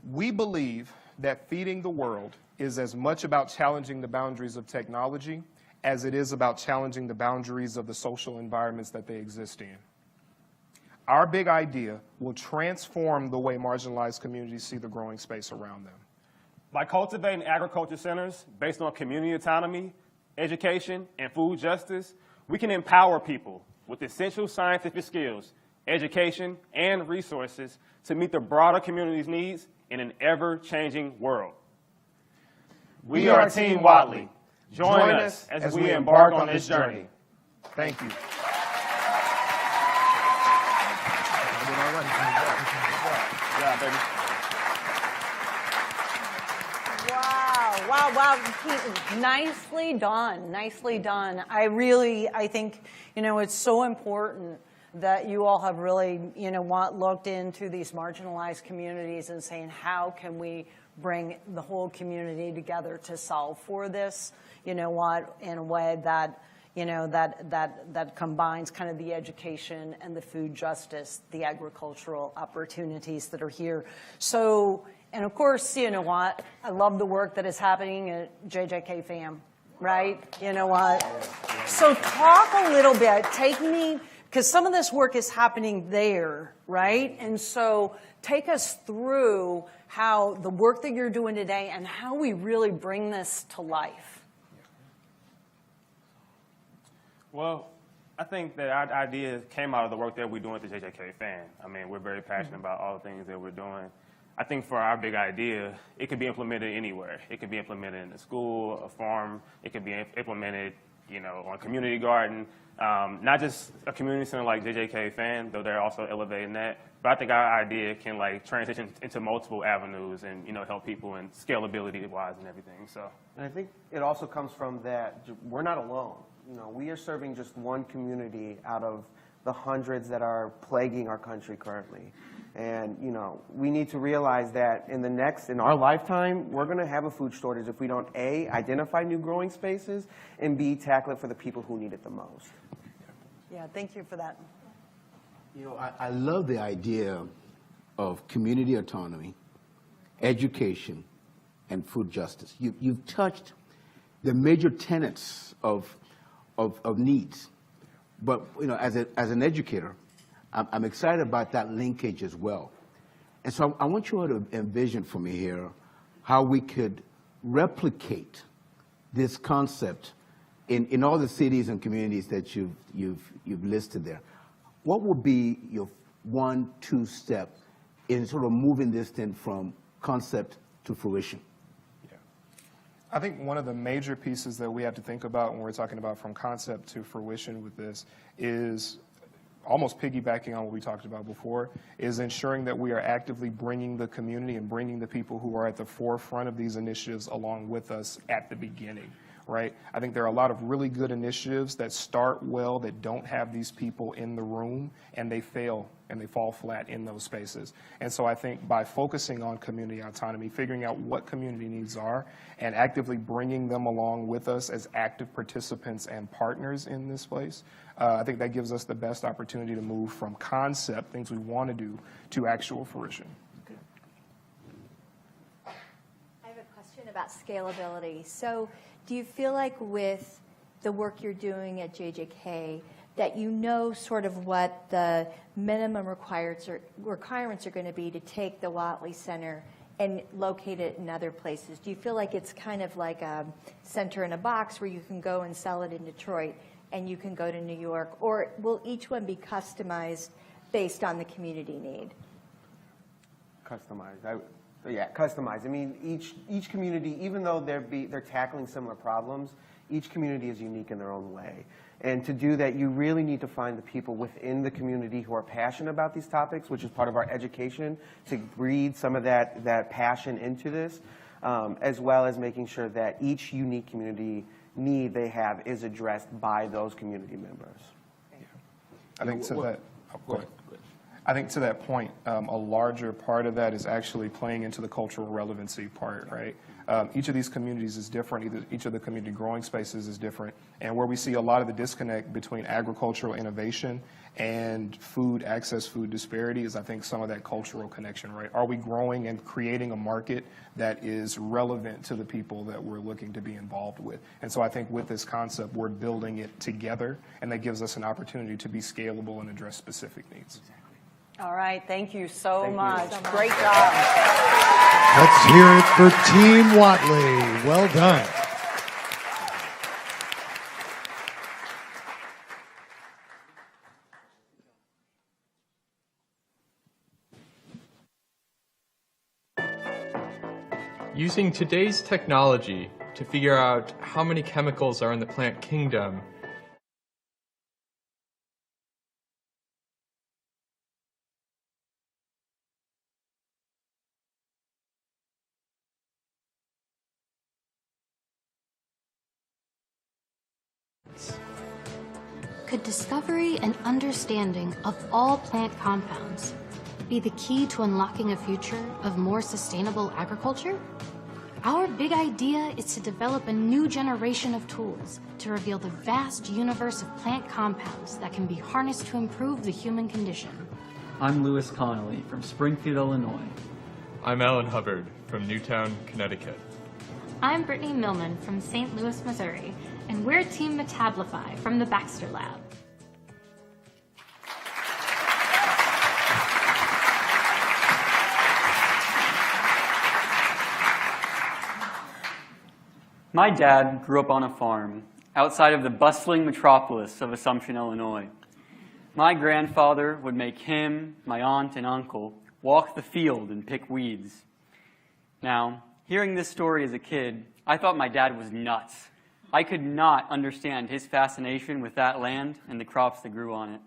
We believe that feeding the world is as much about challenging the boundaries of technology as it is about challenging the boundaries of the social environments that they exist in. Our big idea will transform the way marginalized communities see the growing space around them. By cultivating agriculture centers based on community autonomy, education, and food justice, we can empower people with essential scientific skills, education, and resources to meet the broader community's needs in an ever-changing world. We are Team Watley. Join us as we embark on this journey. Thank you. Wow, nicely done, nicely done. I think, it's so important that you all have really, looked into these marginalized communities and saying, how can we bring the whole community together to solve for this, in a way that, that combines kind of the education and the food justice, the agricultural opportunities that are here. So, and of course, I love the work that is happening at JJK FAM, right? So talk a little bit, take me, because some of this work is happening there, right? And so take us through how the work that you're doing today and how we really bring this to life. Well, I think that our idea came out of the work that we're doing at the JJK FAM. I mean, we're very passionate about all the things that we're doing. I think for our big idea, it can be implemented anywhere. It can be implemented in a school, a farm. It can be implemented, on a community garden. Not just a community center like JJK FAM, though they're also elevating that. But I think our idea can transition into multiple avenues and help people in scalability-wise and everything. So. And I think it also comes from that we're not alone. We are serving just one community out of the hundreds that are plaguing our country currently. And, we need to realize that in our lifetime, we're going to have a food shortage if we don't, A, identify new growing spaces, and B, tackle it for the people who need it the most. Yeah, thank you for that. I love the idea of community autonomy, education, and food justice. You've touched the major tenets of needs. But, as an educator, I'm excited about that linkage as well. And so I want you all to envision for me here how we could replicate this concept in all the cities and communities that you've listed there. What would be your 1-2 step in sort of moving this thing from concept to fruition? I think one of the major pieces that we have to think about when we're talking about from concept to fruition with this is almost piggybacking on what we talked about before, is ensuring that we are actively bringing the community and bringing the people who are at the forefront of these initiatives along with us at the beginning. right? I think there are a lot of really good initiatives that start well that don't have these people in the room, and they fail and they fall flat in those spaces. And so I think by focusing on community autonomy, figuring out what community needs are, and actively bringing them along with us as active participants and partners in this place, I think that gives us the best opportunity to move from concept, things we want to do, to actual fruition. I have a question about scalability. So do you feel like with the work you're doing at JJK that you know sort of what the minimum requirements are going to be to take the Watley Center and locate it in other places? Do you feel like it's kind of like a center in a box where you can go and sell it in Detroit and you can go to New York? Or will each one be customized based on the community need? Customized. Customized. I mean, each community, even though they're tackling similar problems, each community is unique in their own way. And to do that, you really need to find the people within the community who are passionate about these topics, which is part of our education, to breed some of that passion into this, as well as making sure that each unique community need they have is addressed by those community members. I think to that. Oh, go ahead. I think to that point, a larger part of that is actually playing into the cultural relevancy part, right? Each of these communities is different. Each of the community growing spaces is different. And where we see a lot of the disconnect between agricultural innovation and food access, food disparity is, I think, some of that cultural connection, right? Are we growing and creating a market that is relevant to the people that we're looking to be involved with? And so I think with this concept, we're building it together, and that gives us an opportunity to be scalable and address specific needs. All right, thank you so much. Great job. Let's hear it for Team Watley. Well done. Using today's technology to figure out how many chemicals are in the plant kingdom Could discovery and understanding of all plant compounds be the key to unlocking a future of more sustainable agriculture? Our big idea is to develop a new generation of tools to reveal the vast universe of plant compounds that can be harnessed to improve the human condition. I'm Lewis Connolly from Springfield, Illinois. I'm Alan Hubbard from Newtown, Connecticut. I'm Brittany Millman from St. Louis, Missouri, and we're Team Metablify from the Baxter Lab. My dad grew up on a farm outside of the bustling metropolis of Assumption, Illinois. My grandfather would make him, my aunt, and uncle walk the field and pick weeds. Now, hearing this story as a kid, I thought my dad was nuts. I could not understand his fascination with that land and the crops that grew on it.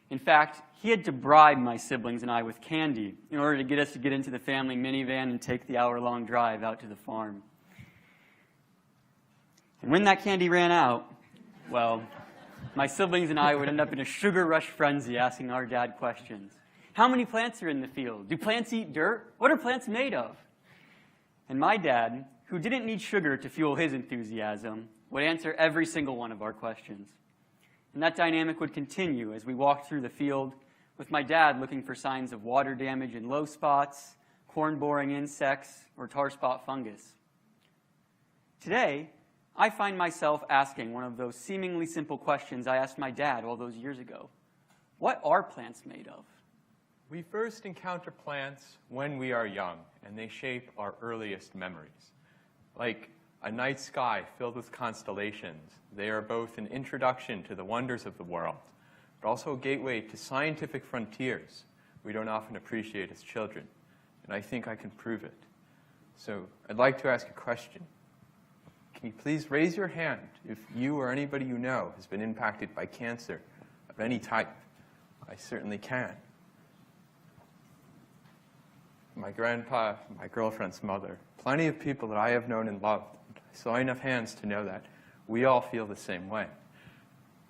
In fact, he had to bribe my siblings and I with candy in order to get us to get into the family minivan and take the hour-long drive out to the farm. And when that candy ran out, well, my siblings and I would end up in a sugar rush frenzy asking our dad questions. How many plants are in the field? Do plants eat dirt? What are plants made of? And my dad, who didn't need sugar to fuel his enthusiasm, would answer every single one of our questions. And that dynamic would continue as we walked through the field, with my dad looking for signs of water damage in low spots, corn-boring insects, or tar spot fungus. Today, I find myself asking one of those seemingly simple questions I asked my dad all those years ago. What are plants made of? We first encounter plants when we are young, and they shape our earliest memories. Like a night sky filled with constellations, they are both an introduction to the wonders of the world, but also a gateway to scientific frontiers we don't often appreciate as children, and I think I can prove it. So I'd like to ask a question. Can you please raise your hand if you or anybody you know has been impacted by cancer of any type? I certainly can. My grandpa, my girlfriend's mother, plenty of people that I have known and loved. I saw enough hands to know that we all feel the same way.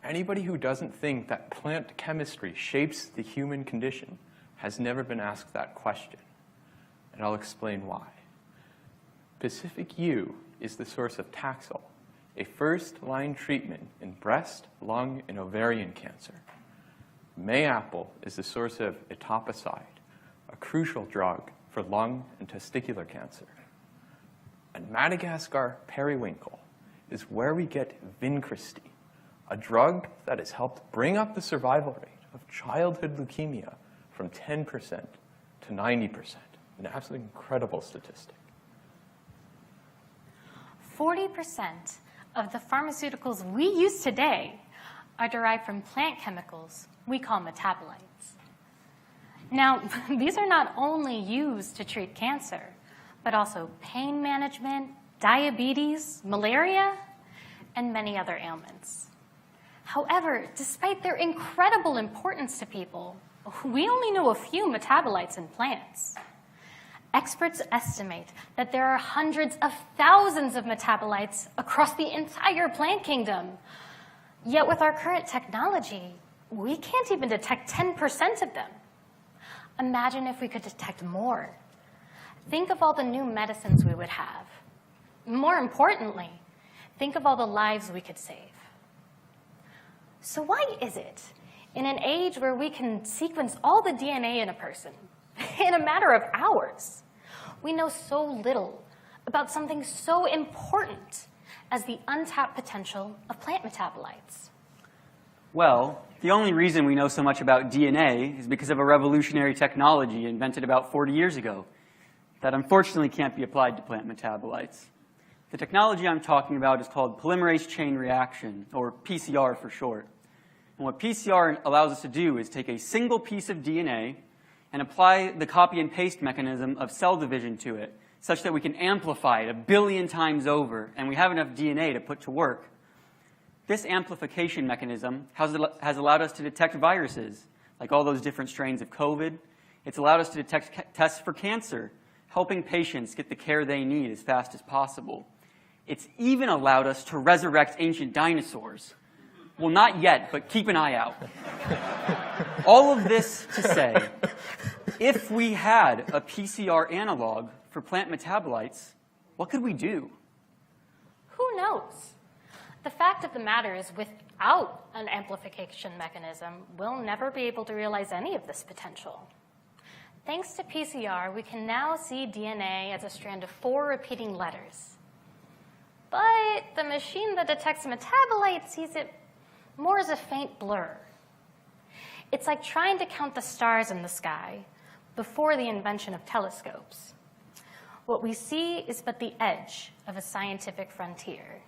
Anybody who doesn't think that plant chemistry shapes the human condition has never been asked that question. And I'll explain why. Pacific Yew is the source of Taxol, a first-line treatment in breast, lung, and ovarian cancer. Mayapple is the source of etoposide, a crucial drug for lung and testicular cancer. And Madagascar periwinkle is where we get Vincristi, a drug that has helped bring up the survival rate of childhood leukemia from 10% to 90%, an absolutely incredible statistic. 40% of the pharmaceuticals we use today are derived from plant chemicals we call metabolites. Now, these are not only used to treat cancer, but also pain management, diabetes, malaria, and many other ailments. However, despite their incredible importance to people, we only know a few metabolites in plants. Experts estimate that there are hundreds of thousands of metabolites across the entire plant kingdom. Yet with our current technology, we can't even detect 10% of them. Imagine if we could detect more. Think of all the new medicines we would have. More importantly, think of all the lives we could save. So why is it, in an age where we can sequence all the DNA in a person in a matter of hours, we know so little about something so important as the untapped potential of plant metabolites? Well, the only reason we know so much about DNA is because of a revolutionary technology invented about 40 years ago that unfortunately can't be applied to plant metabolites. The technology I'm talking about is called polymerase chain reaction, or PCR for short. And what PCR allows us to do is take a single piece of DNA and apply the copy and paste mechanism of cell division to it, such that we can amplify it 1 billion times over, and we have enough DNA to put to work. This amplification mechanism has allowed us to detect viruses, like all those different strains of COVID. It's allowed us to detect tests for cancer, helping patients get the care they need as fast as possible. It's even allowed us to resurrect ancient dinosaurs. Well, not yet, but keep an eye out. All of this to say, if we had a PCR analog for plant metabolites, what could we do? Who knows? The fact of the matter is, without an amplification mechanism, we'll never be able to realize any of this potential. Thanks to PCR, we can now see DNA as a strand of 4 repeating letters. But the machine that detects metabolites sees it more as a faint blur. It's like trying to count the stars in the sky before the invention of telescopes. What we see is but the edge of a scientific frontier.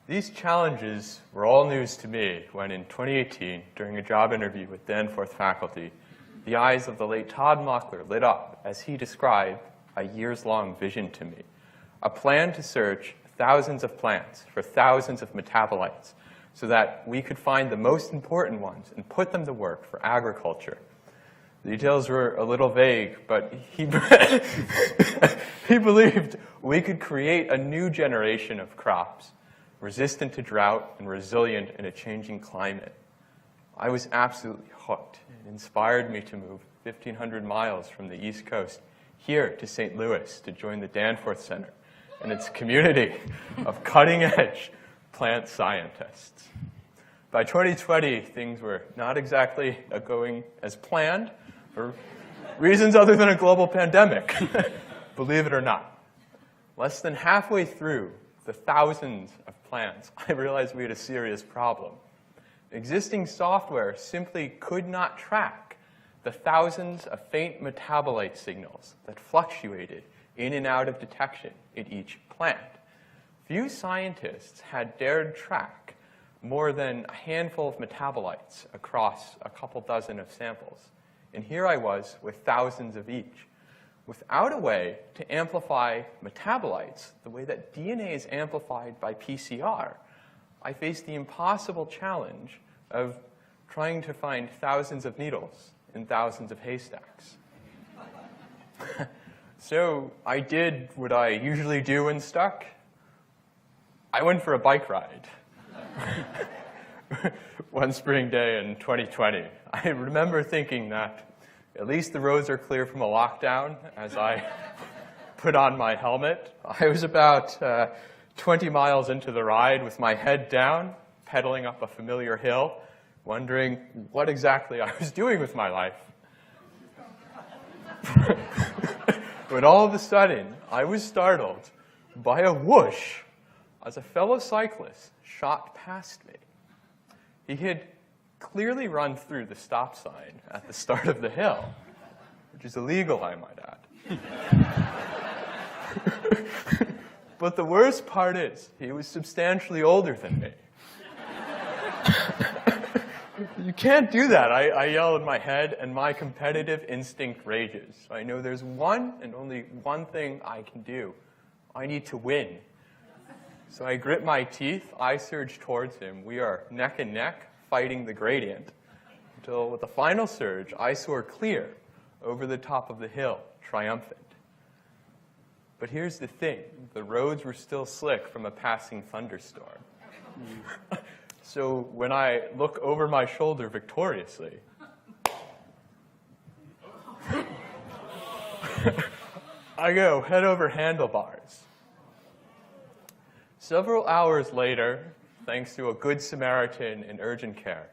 These challenges were all news to me when in 2018, during a job interview with Danforth faculty, the eyes of the late Todd Mockler lit up as he described a years-long vision to me, a plan to search thousands of plants for thousands of metabolites so that we could find the most important ones and put them to work for agriculture. The details were a little vague, but he believed we could create a new generation of crops, resistant to drought and resilient in a changing climate. I was absolutely hooked. It inspired me to move 1,500 miles from the East Coast here to St. Louis to join the Danforth Center and its community of cutting-edge plant scientists. By 2020, things were not exactly going as planned for reasons other than a global pandemic, believe it or not. Less than halfway through the thousands of plants, I realized we had a serious problem. Existing software simply could not track the thousands of faint metabolite signals that fluctuated in and out of detection in each plant. Few scientists had dared track more than a handful of metabolites across a couple dozen of samples. And here I was with thousands of each. Without a way to amplify metabolites the way that DNA is amplified by PCR, I faced the impossible challenge of trying to find thousands of needles in thousands of haystacks. So I did what I usually do when stuck. I went for a bike ride one spring day in 2020. I remember thinking that at least the roads are clear from a lockdown as I put on my helmet. I was about 20 miles into the ride with my head down, pedaling up a familiar hill, wondering what exactly I was doing with my life. When all of a sudden, I was startled by a whoosh as a fellow cyclist shot past me. He had clearly run through the stop sign at the start of the hill, which is illegal, I might add. But the worst part is, he was substantially older than me. You can't do that, I yell in my head, and my competitive instinct rages. I know there's one and only one thing I can do. I need to win. So I grit my teeth, I surge towards him. We are neck and neck, fighting the gradient, until with the final surge, I soar clear over the top of the hill, triumphant. But here's the thing, the roads were still slick from a passing thunderstorm. So when I look over my shoulder victoriously, I go head over handlebars. Several hours later, thanks to a good Samaritan in urgent care,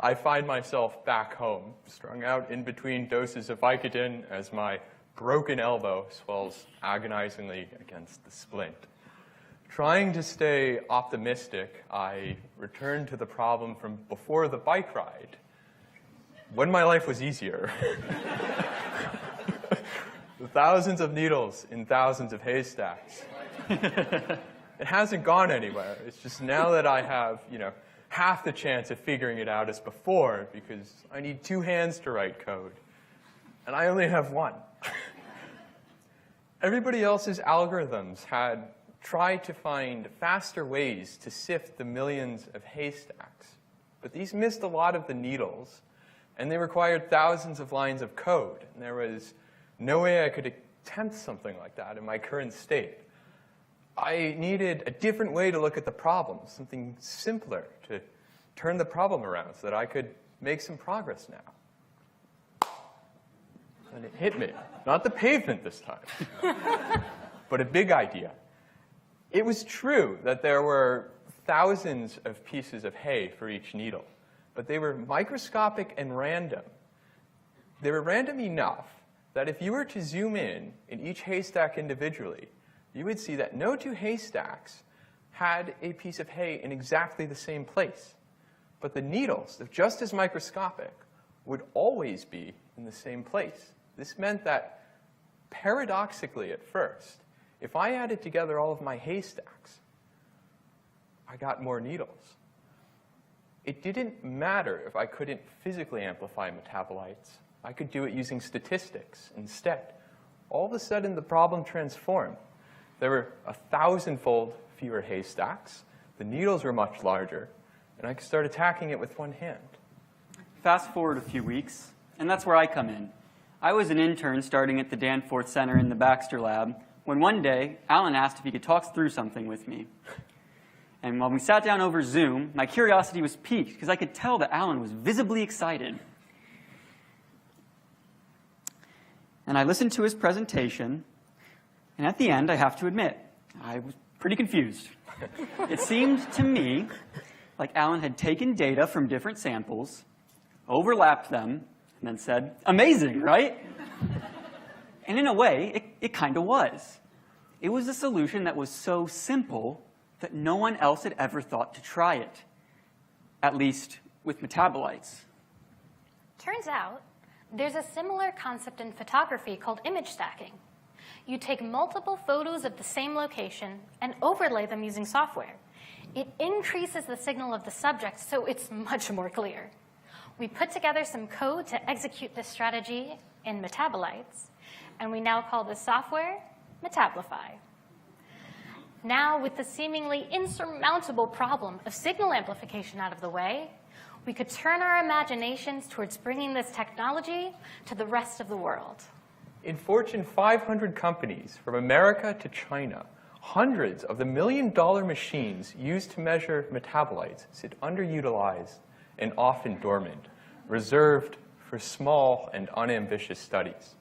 I find myself back home, strung out in between doses of Vicodin as my broken elbow swells agonizingly against the splint. Trying to stay optimistic, I return to the problem from before the bike ride, when my life was easier. The thousands of needles in thousands of haystacks. It hasn't gone anywhere. It's just now that I have, half the chance of figuring it out as before, because I need 2 hands to write code, and I only have 1. Everybody else's algorithms had tried to find faster ways to sift the millions of haystacks, but these missed a lot of the needles, and they required thousands of lines of code, and there was no way I could attempt something like that in my current state. I needed a different way to look at the problem, something simpler to turn the problem around so that I could make some progress now. And it hit me. Not the pavement this time, but a big idea. It was true that there were thousands of pieces of hay for each needle, but they were microscopic and random. They were random enough that if you were to zoom in each haystack individually, you would see that no 2 haystacks had a piece of hay in exactly the same place. But the needles, just as microscopic, would always be in the same place. This meant that, paradoxically at first, if I added together all of my haystacks, I got more needles. It didn't matter if I couldn't physically amplify metabolites. I could do it using statistics instead. All of a sudden, the problem transformed. There were 1,000-fold fewer haystacks. The needles were much larger, and I could start attacking it with 1 hand. Fast forward a few weeks, and that's where I come in. I was an intern starting at the Danforth Center in the Baxter Lab, when one day, Alan asked if he could talk through something with me. And when we sat down over Zoom, my curiosity was piqued, because I could tell that Alan was visibly excited. And I listened to his presentation, and at the end, I have to admit, I was pretty confused. It seemed to me like Alan had taken data from different samples, overlapped them, and then said, "Amazing, right?" And in a way, it kind of was. It was a solution that was so simple that no one else had ever thought to try it, at least with metabolites. Turns out, there's a similar concept in photography called image stacking. You take multiple photos of the same location and overlay them using software. It increases the signal of the subject, so it's much more clear. We put together some code to execute this strategy in metabolites, and we now call this software Metablify. Now, with the seemingly insurmountable problem of signal amplification out of the way, we could turn our imaginations towards bringing this technology to the rest of the world. In Fortune 500 companies, from America to China, Hundreds of the million-dollar machines used to measure metabolites sit underutilized and often dormant, reserved for small and unambitious studies.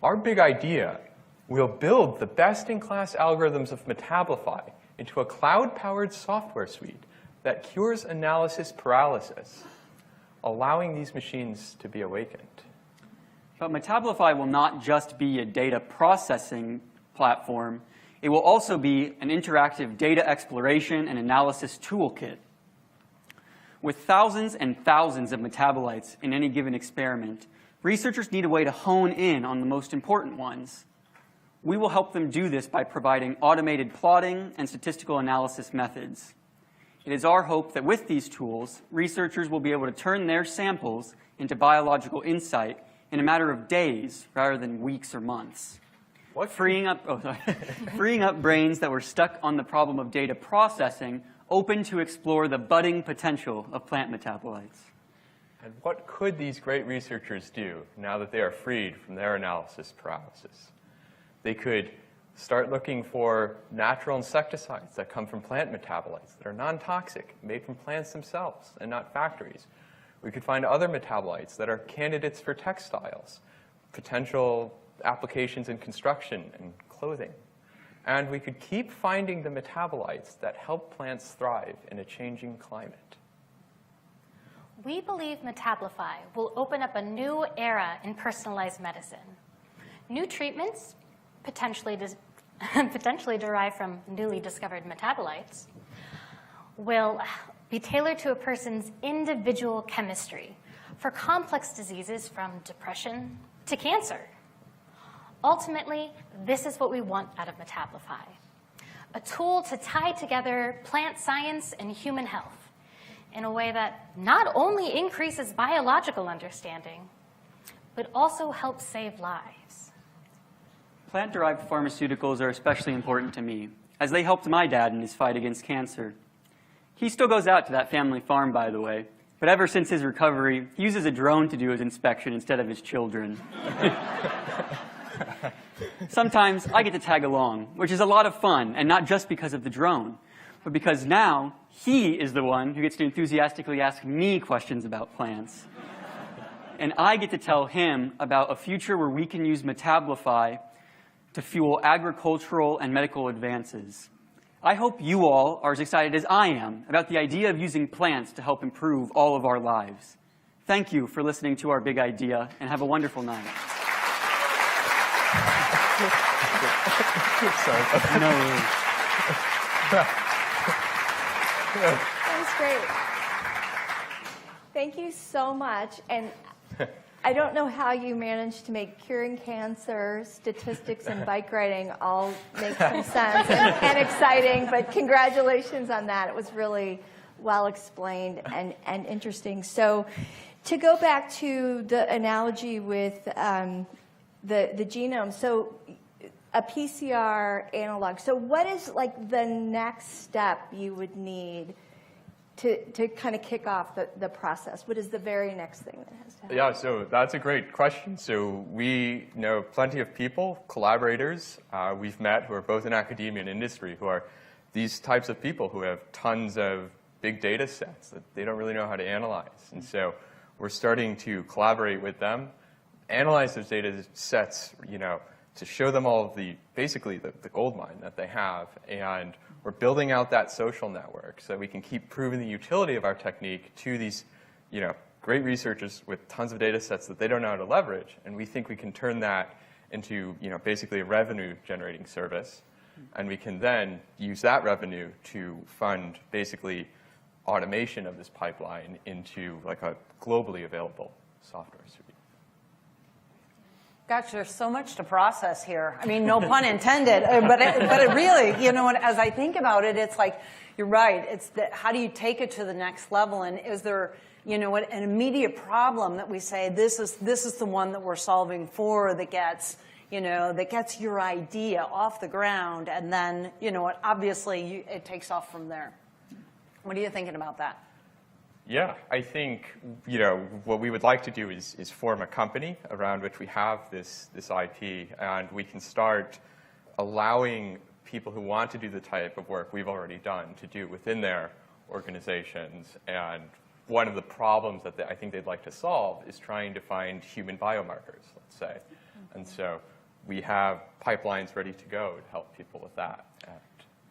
Our big idea will build the best-in-class algorithms of Metablify into a cloud-powered software suite that cures analysis paralysis, allowing these machines to be awakened. But Metablify will not just be a data processing platform. It will also be an interactive data exploration and analysis toolkit. With thousands and thousands of metabolites in any given experiment, researchers need a way to hone in on the most important ones. We will help them do this by providing automated plotting and statistical analysis methods. It is our hope that with these tools, researchers will be able to turn their samples into biological insight in a matter of days rather than weeks or months. Freeing up brains that were stuck on the problem of data processing, open to explore the budding potential of plant metabolites. And what could these great researchers do now that they are freed from their analysis paralysis? They could start looking for natural insecticides that come from plant metabolites that are non-toxic, made from plants themselves and not factories. We could find other metabolites that are candidates for textiles, potential applications in construction and clothing. And we could keep finding the metabolites that help plants thrive in a changing climate. We believe Metablify will open up a new era in personalized medicine. New treatments, potentially derived from newly discovered metabolites, will be tailored to a person's individual chemistry for complex diseases from depression to cancer. Ultimately, this is what we want out of Metablify, a tool to tie together plant science and human health in a way that not only increases biological understanding, but also helps save lives. Plant-derived pharmaceuticals are especially important to me, as they helped my dad in his fight against cancer. He still goes out to that family farm, by the way, but ever since his recovery, he uses a drone to do his inspection instead of his children. Sometimes I get to tag along, which is a lot of fun, and not just because of the drone, but because now he is the one who gets to enthusiastically ask me questions about plants. And I get to tell him about a future where we can use Metablify to fuel agricultural and medical advances. I hope you all are as excited as I am about the idea of using plants to help improve all of our lives. Thank you for listening to our big idea, and have a wonderful night. That was great. Thank you so much. And I don't know how you managed to make curing cancer, statistics, and bike riding all make some sense and exciting, but congratulations on that. It was really well explained and interesting. So to go back to the analogy with the genome, so a PCR analog. So what is like the next step you would need to kind of kick off the process? What is the very next thing that has to happen? Yeah, so that's a great question. So we know plenty of people, collaborators we've met who are both in academia and industry, who are these types of people who have tons of big data sets that they don't really know how to analyze. And so we're starting to collaborate with them, analyze those data sets, to show them all of basically the gold mine that they have. And we're building out that social network so that we can keep proving the utility of our technique to these, great researchers with tons of data sets that they don't know how to leverage. And we think we can turn that into, basically a revenue generating service. And we can then use that revenue to fund basically automation of this pipeline into like a globally available software suite. Gosh, there's so much to process here. I mean, no pun intended, but it really, as I think about it, it's like, you're right. It's how do you take it to the next level? And is there, an immediate problem that we say, this is the one that we're solving for that gets, that gets your idea off the ground, and then, obviously it takes off from there. What are you thinking about that? Yeah, I think, what we would like to do is form a company around which we have this IP, and we can start allowing people who want to do the type of work we've already done to do within their organizations. And one of the problems that I think they'd like to solve is trying to find human biomarkers, let's say. And so we have pipelines ready to go to help people with that.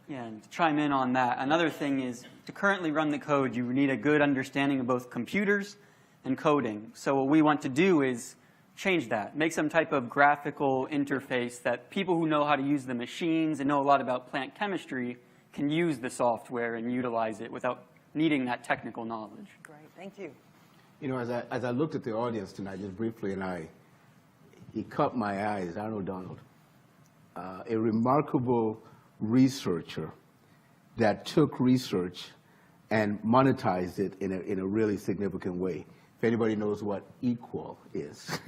Yeah, and to chime in on that, another thing is to currently run the code, you need a good understanding of both computers and coding. So what we want to do is change that, make some type of graphical interface that people who know how to use the machines and know a lot about plant chemistry can use the software and utilize it without needing that technical knowledge. Great, thank you. You know, as I looked at the audience tonight, just briefly, and it caught my eyes, Arnold Donald, a remarkable researcher that took research and monetized it in a really significant way. If anybody knows what equal is.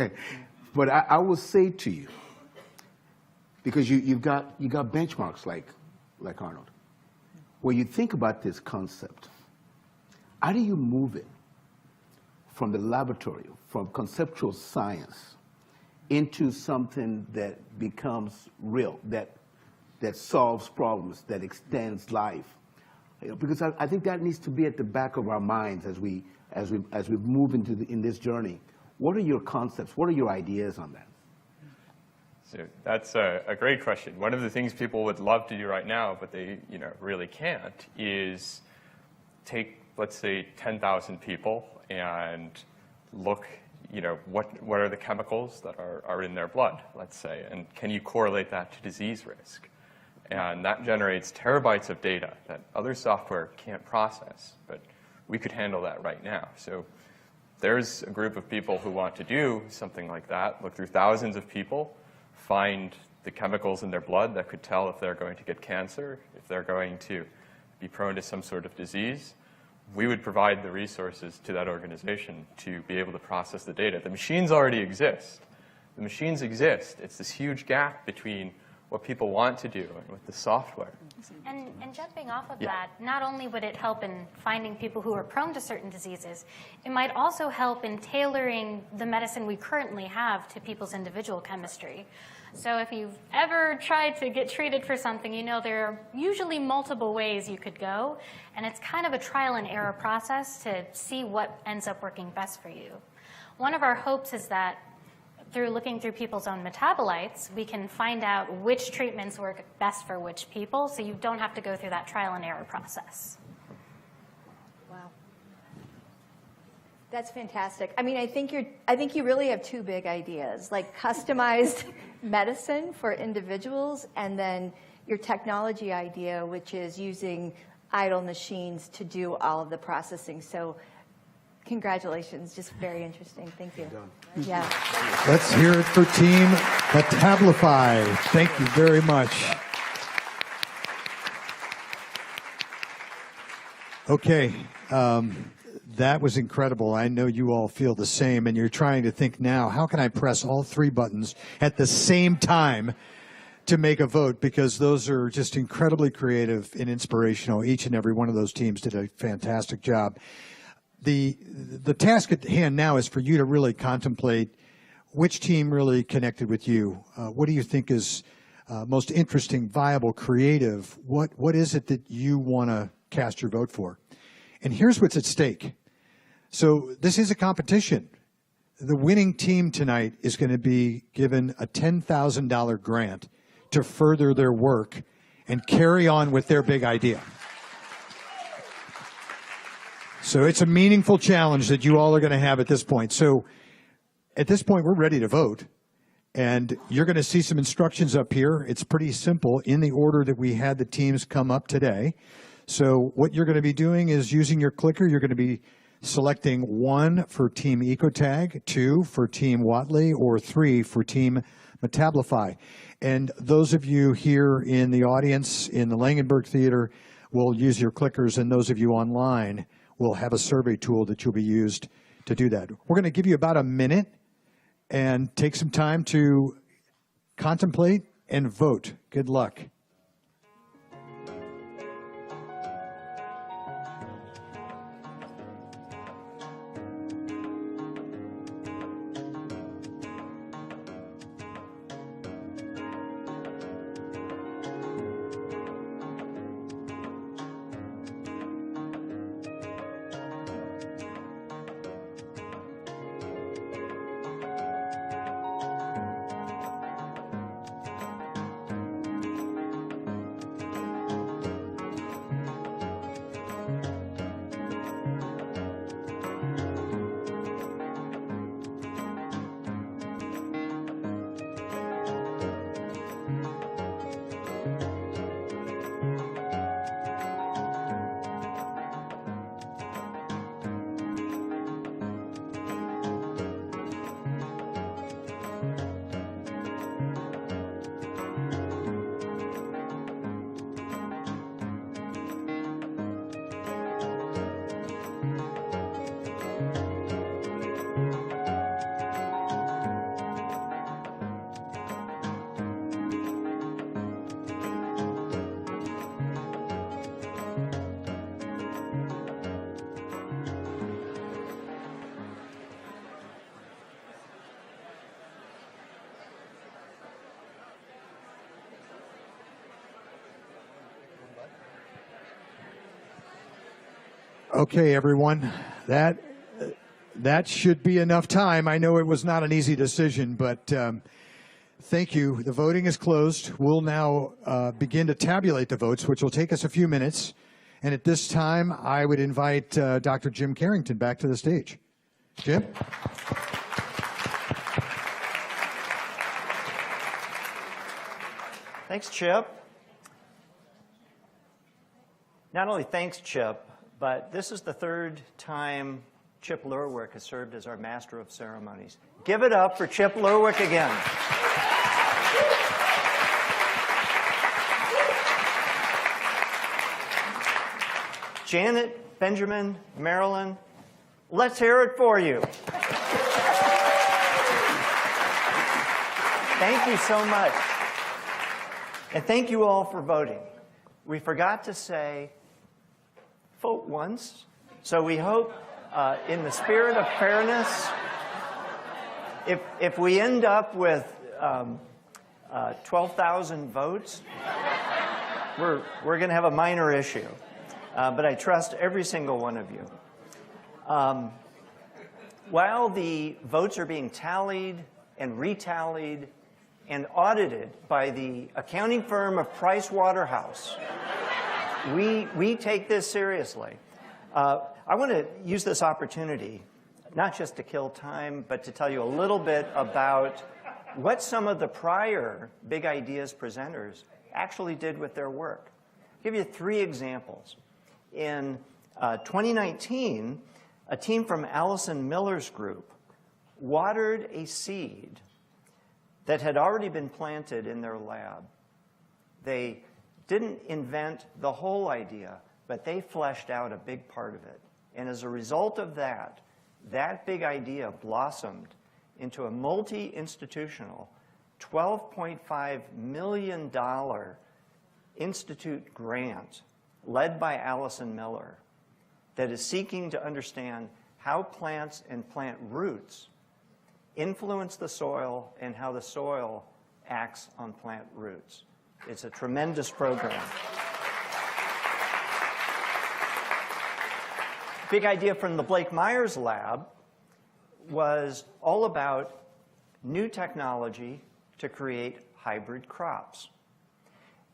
But I will say to you, because you've got benchmarks like Arnold, when you think about this concept, how do you move it from the laboratory, from conceptual science, into something that becomes real, that solves problems, that extends life? You know, because I think that needs to be at the back of our minds as we move in this journey. What are your concepts? What are your ideas on that? So that's a great question. One of the things people would love to do right now, but they really can't, is take, let's say, 10,000 people and look, what are the chemicals that are in their blood, let's say, and can you correlate that to disease risk? And that generates terabytes of data that other software can't process, but we could handle that right now. So there's a group of people who want to do something like that, look through thousands of people, find the chemicals in their blood that could tell if they're going to get cancer, if they're going to be prone to some sort of disease. We would provide the resources to that organization to be able to process the data. The machines already exist. The machines exist. It's this huge gap between what people want to do and with the software. And jumping off of that, not only would it help in finding people who are prone to certain diseases, it might also help in tailoring the medicine we currently have to people's individual chemistry. So if you've ever tried to get treated for something, there are usually multiple ways you could go, and it's kind of a trial and error process to see what ends up working best for you. One of our hopes is that through looking through people's own metabolites, we can find out which treatments work best for which people, so you don't have to go through that trial and error process. Wow. That's fantastic. I mean, I think you really have two big ideas, like customized medicine for individuals, and then your technology idea, which is using idle machines to do all of the processing. So congratulations, just very interesting. Thank you. Yeah. Let's hear it for Team Metablify. Thank you very much. Okay, that was incredible. I know you all feel the same, and you're trying to think now, how can I press all three buttons at the same time to make a vote? Because those are just incredibly creative and inspirational. Each and every one of those teams did a fantastic job. The task at hand now is for you to really contemplate which team really connected with you. What do you think is most interesting, viable, creative? What is it that you want to cast your vote for? And here's what's at stake. So this is a competition. The winning team tonight is going to be given a $10,000 grant to further their work and carry on with their big idea. So it's a meaningful challenge that you all are going to have at this point. So at this point, we're ready to vote. And you're going to see some instructions up here. It's pretty simple in the order that we had the teams come up today. So what you're going to be doing is using your clicker. You're going to be selecting 1 for Team Ecotag, 2 for Team Watley, or 3 for Team Metablify. And those of you here in the audience in the Langenberg Theater will use your clickers, and those of you online will have a survey tool that you'll be used to do that. We're going to give you about a minute and take some time to contemplate and vote. Good luck. Okay, everyone, that should be enough time. I know it was not an easy decision, but thank you. The voting is closed. We'll now begin to tabulate the votes, which will take us a few minutes. And at this time, I would invite Dr. Jim Carrington back to the stage. Jim? Thanks, Chip. Not only thanks, Chip, but this is the third time Chip Lurwick has served as our Master of Ceremonies. Give it up for Chip Lurwick again. Janet, Benjamin, Marilyn, let's hear it for you. Thank you so much. And thank you all for voting. We forgot to say, vote once. So we hope, in the spirit of fairness, if we end up with 12,000 votes, we're going to have a minor issue. But I trust every single one of you. While the votes are being tallied and retallied and audited by the accounting firm of Price Waterhouse, we take this seriously. I want to use this opportunity, not just to kill time, but to tell you a little bit about what some of the prior Big Ideas presenters actually did with their work. I'll give you 3 examples. In 2019, a team from Allison Miller's group watered a seed that had already been planted in their lab. They didn't invent the whole idea, but they fleshed out a big part of it. And as a result of that, that big idea blossomed into a multi-institutional $12.5 million institute grant led by Allison Miller that is seeking to understand how plants and plant roots influence the soil and how the soil acts on plant roots. It's a tremendous program. Big idea from the Blake Myers lab was all about new technology to create hybrid crops.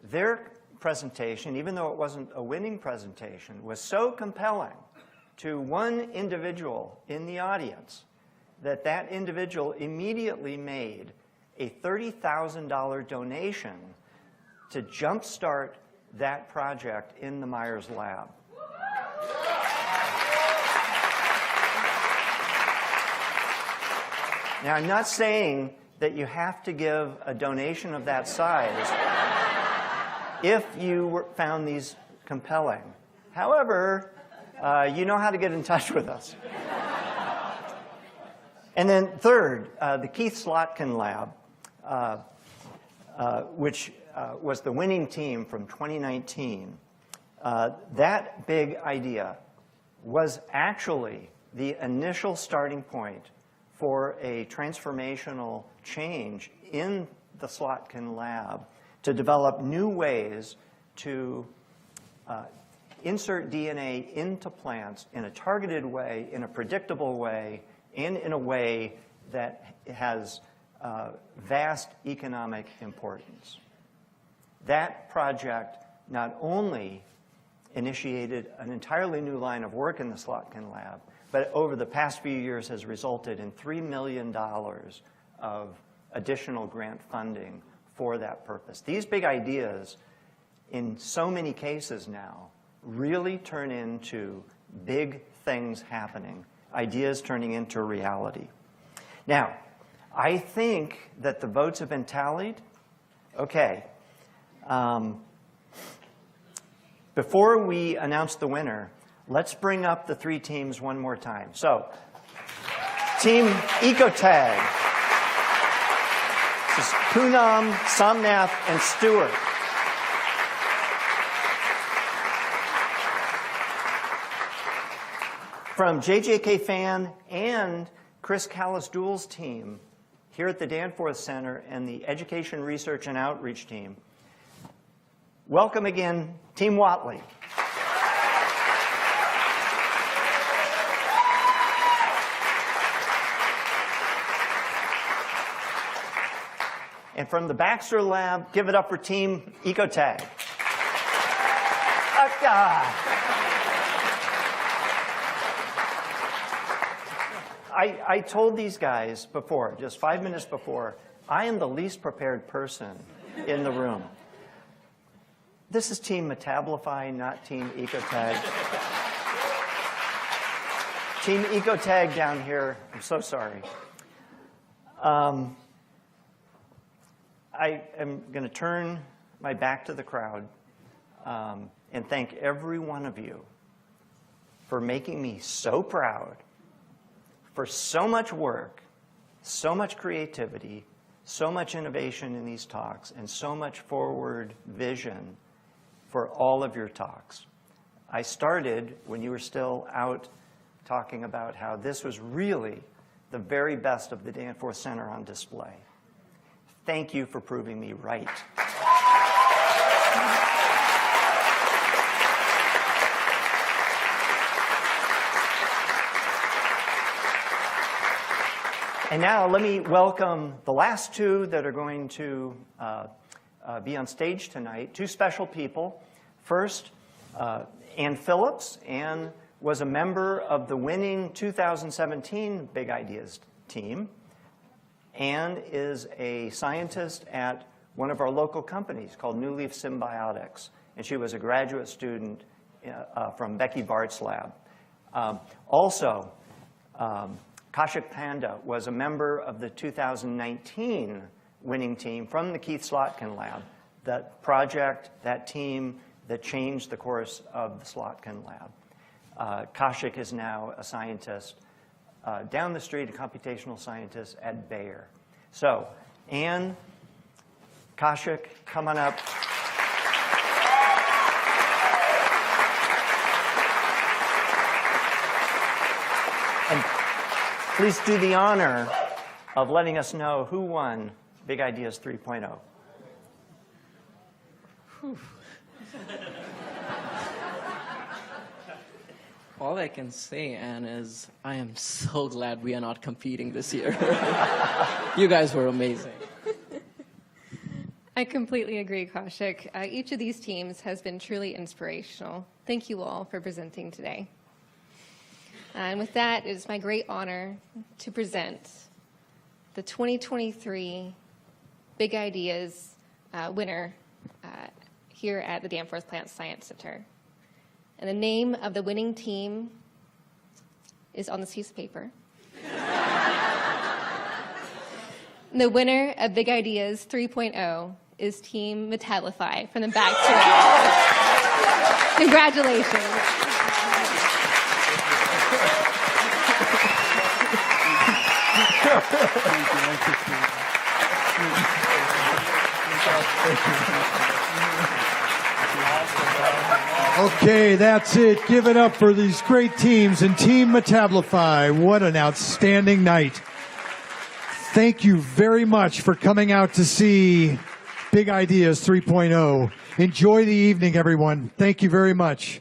Their presentation, even though it wasn't a winning presentation, was so compelling to one individual in the audience that that individual immediately made a $30,000 donation to jumpstart that project in the Myers lab. Now, I'm not saying that you have to give a donation of that size if you found these compelling. However, you know how to get in touch with us. And then third, the Keith Slotkin lab, which was the winning team from 2019. That big idea was actually the initial starting point for a transformational change in the Slotkin lab to develop new ways to insert DNA into plants in a targeted way, in a predictable way, and in a way that has vast economic importance. That project not only initiated an entirely new line of work in the Slotkin lab, but over the past few years has resulted in $3 million of additional grant funding for that purpose. These big ideas, in so many cases now, really turn into big things happening, ideas turning into reality. Now, I think that the votes have been tallied. Okay. Before we announce the winner, let's bring up the 3 teams one more time. So, Team Ecotag. This is Poonam, Somnath, and Stewart. From JJK Fan and Chris Callis-Doole's team here at the Danforth Center and the Education Research and Outreach team, welcome again, Team Whatley. And from the Baxter Lab, give it up for Team Ecotag. I told these guys before, just 5 minutes before, I am the least prepared person in the room. This is Team Metabolify, not Team Ecotag. Team Ecotag down here, I'm so sorry. I am going to turn my back to the crowd and thank every one of you for making me so proud, for so much work, so much creativity, so much innovation in these talks, and so much forward vision for all of your talks. I started when you were still out talking about how this was really the very best of the Danforth Center on display. Thank you for proving me right. And now let me welcome the last two that are going to be on stage tonight, two special people. First, Ann Phillips. Ann was a member of the winning 2017 Big Ideas team. Ann is a scientist at one of our local companies called New Leaf Symbiotics, and she was a graduate student from Becky Bart's lab. Also, Kaushik Panda was a member of the 2019 winning team from the Keith Slotkin lab, that project, that team that changed the course of the Slotkin lab. Kaushik is now a scientist down the street, a computational scientist at Bayer. So, Ann, Kaushik, come on up. And please do the honor of letting us know who won Big Ideas 3.0. All I can say, Anne, is I am so glad we are not competing this year. You guys were amazing. I completely agree, Kaushik. Each of these teams has been truly inspirational. Thank you all for presenting today. And with that, it is my great honor to present the 2023 Big Ideas winner here at the Danforth Plant Science Center. And the name of the winning team is on this piece of paper. The winner of Big Ideas 3.0 is Team Metabolify from the Baxter Lab. Congratulations. Okay, that's it. Give it up for these great teams and Team Metabolify. What an outstanding night. Thank you very much for coming out to see Big Ideas 3.0. Enjoy the evening, everyone. Thank you very much.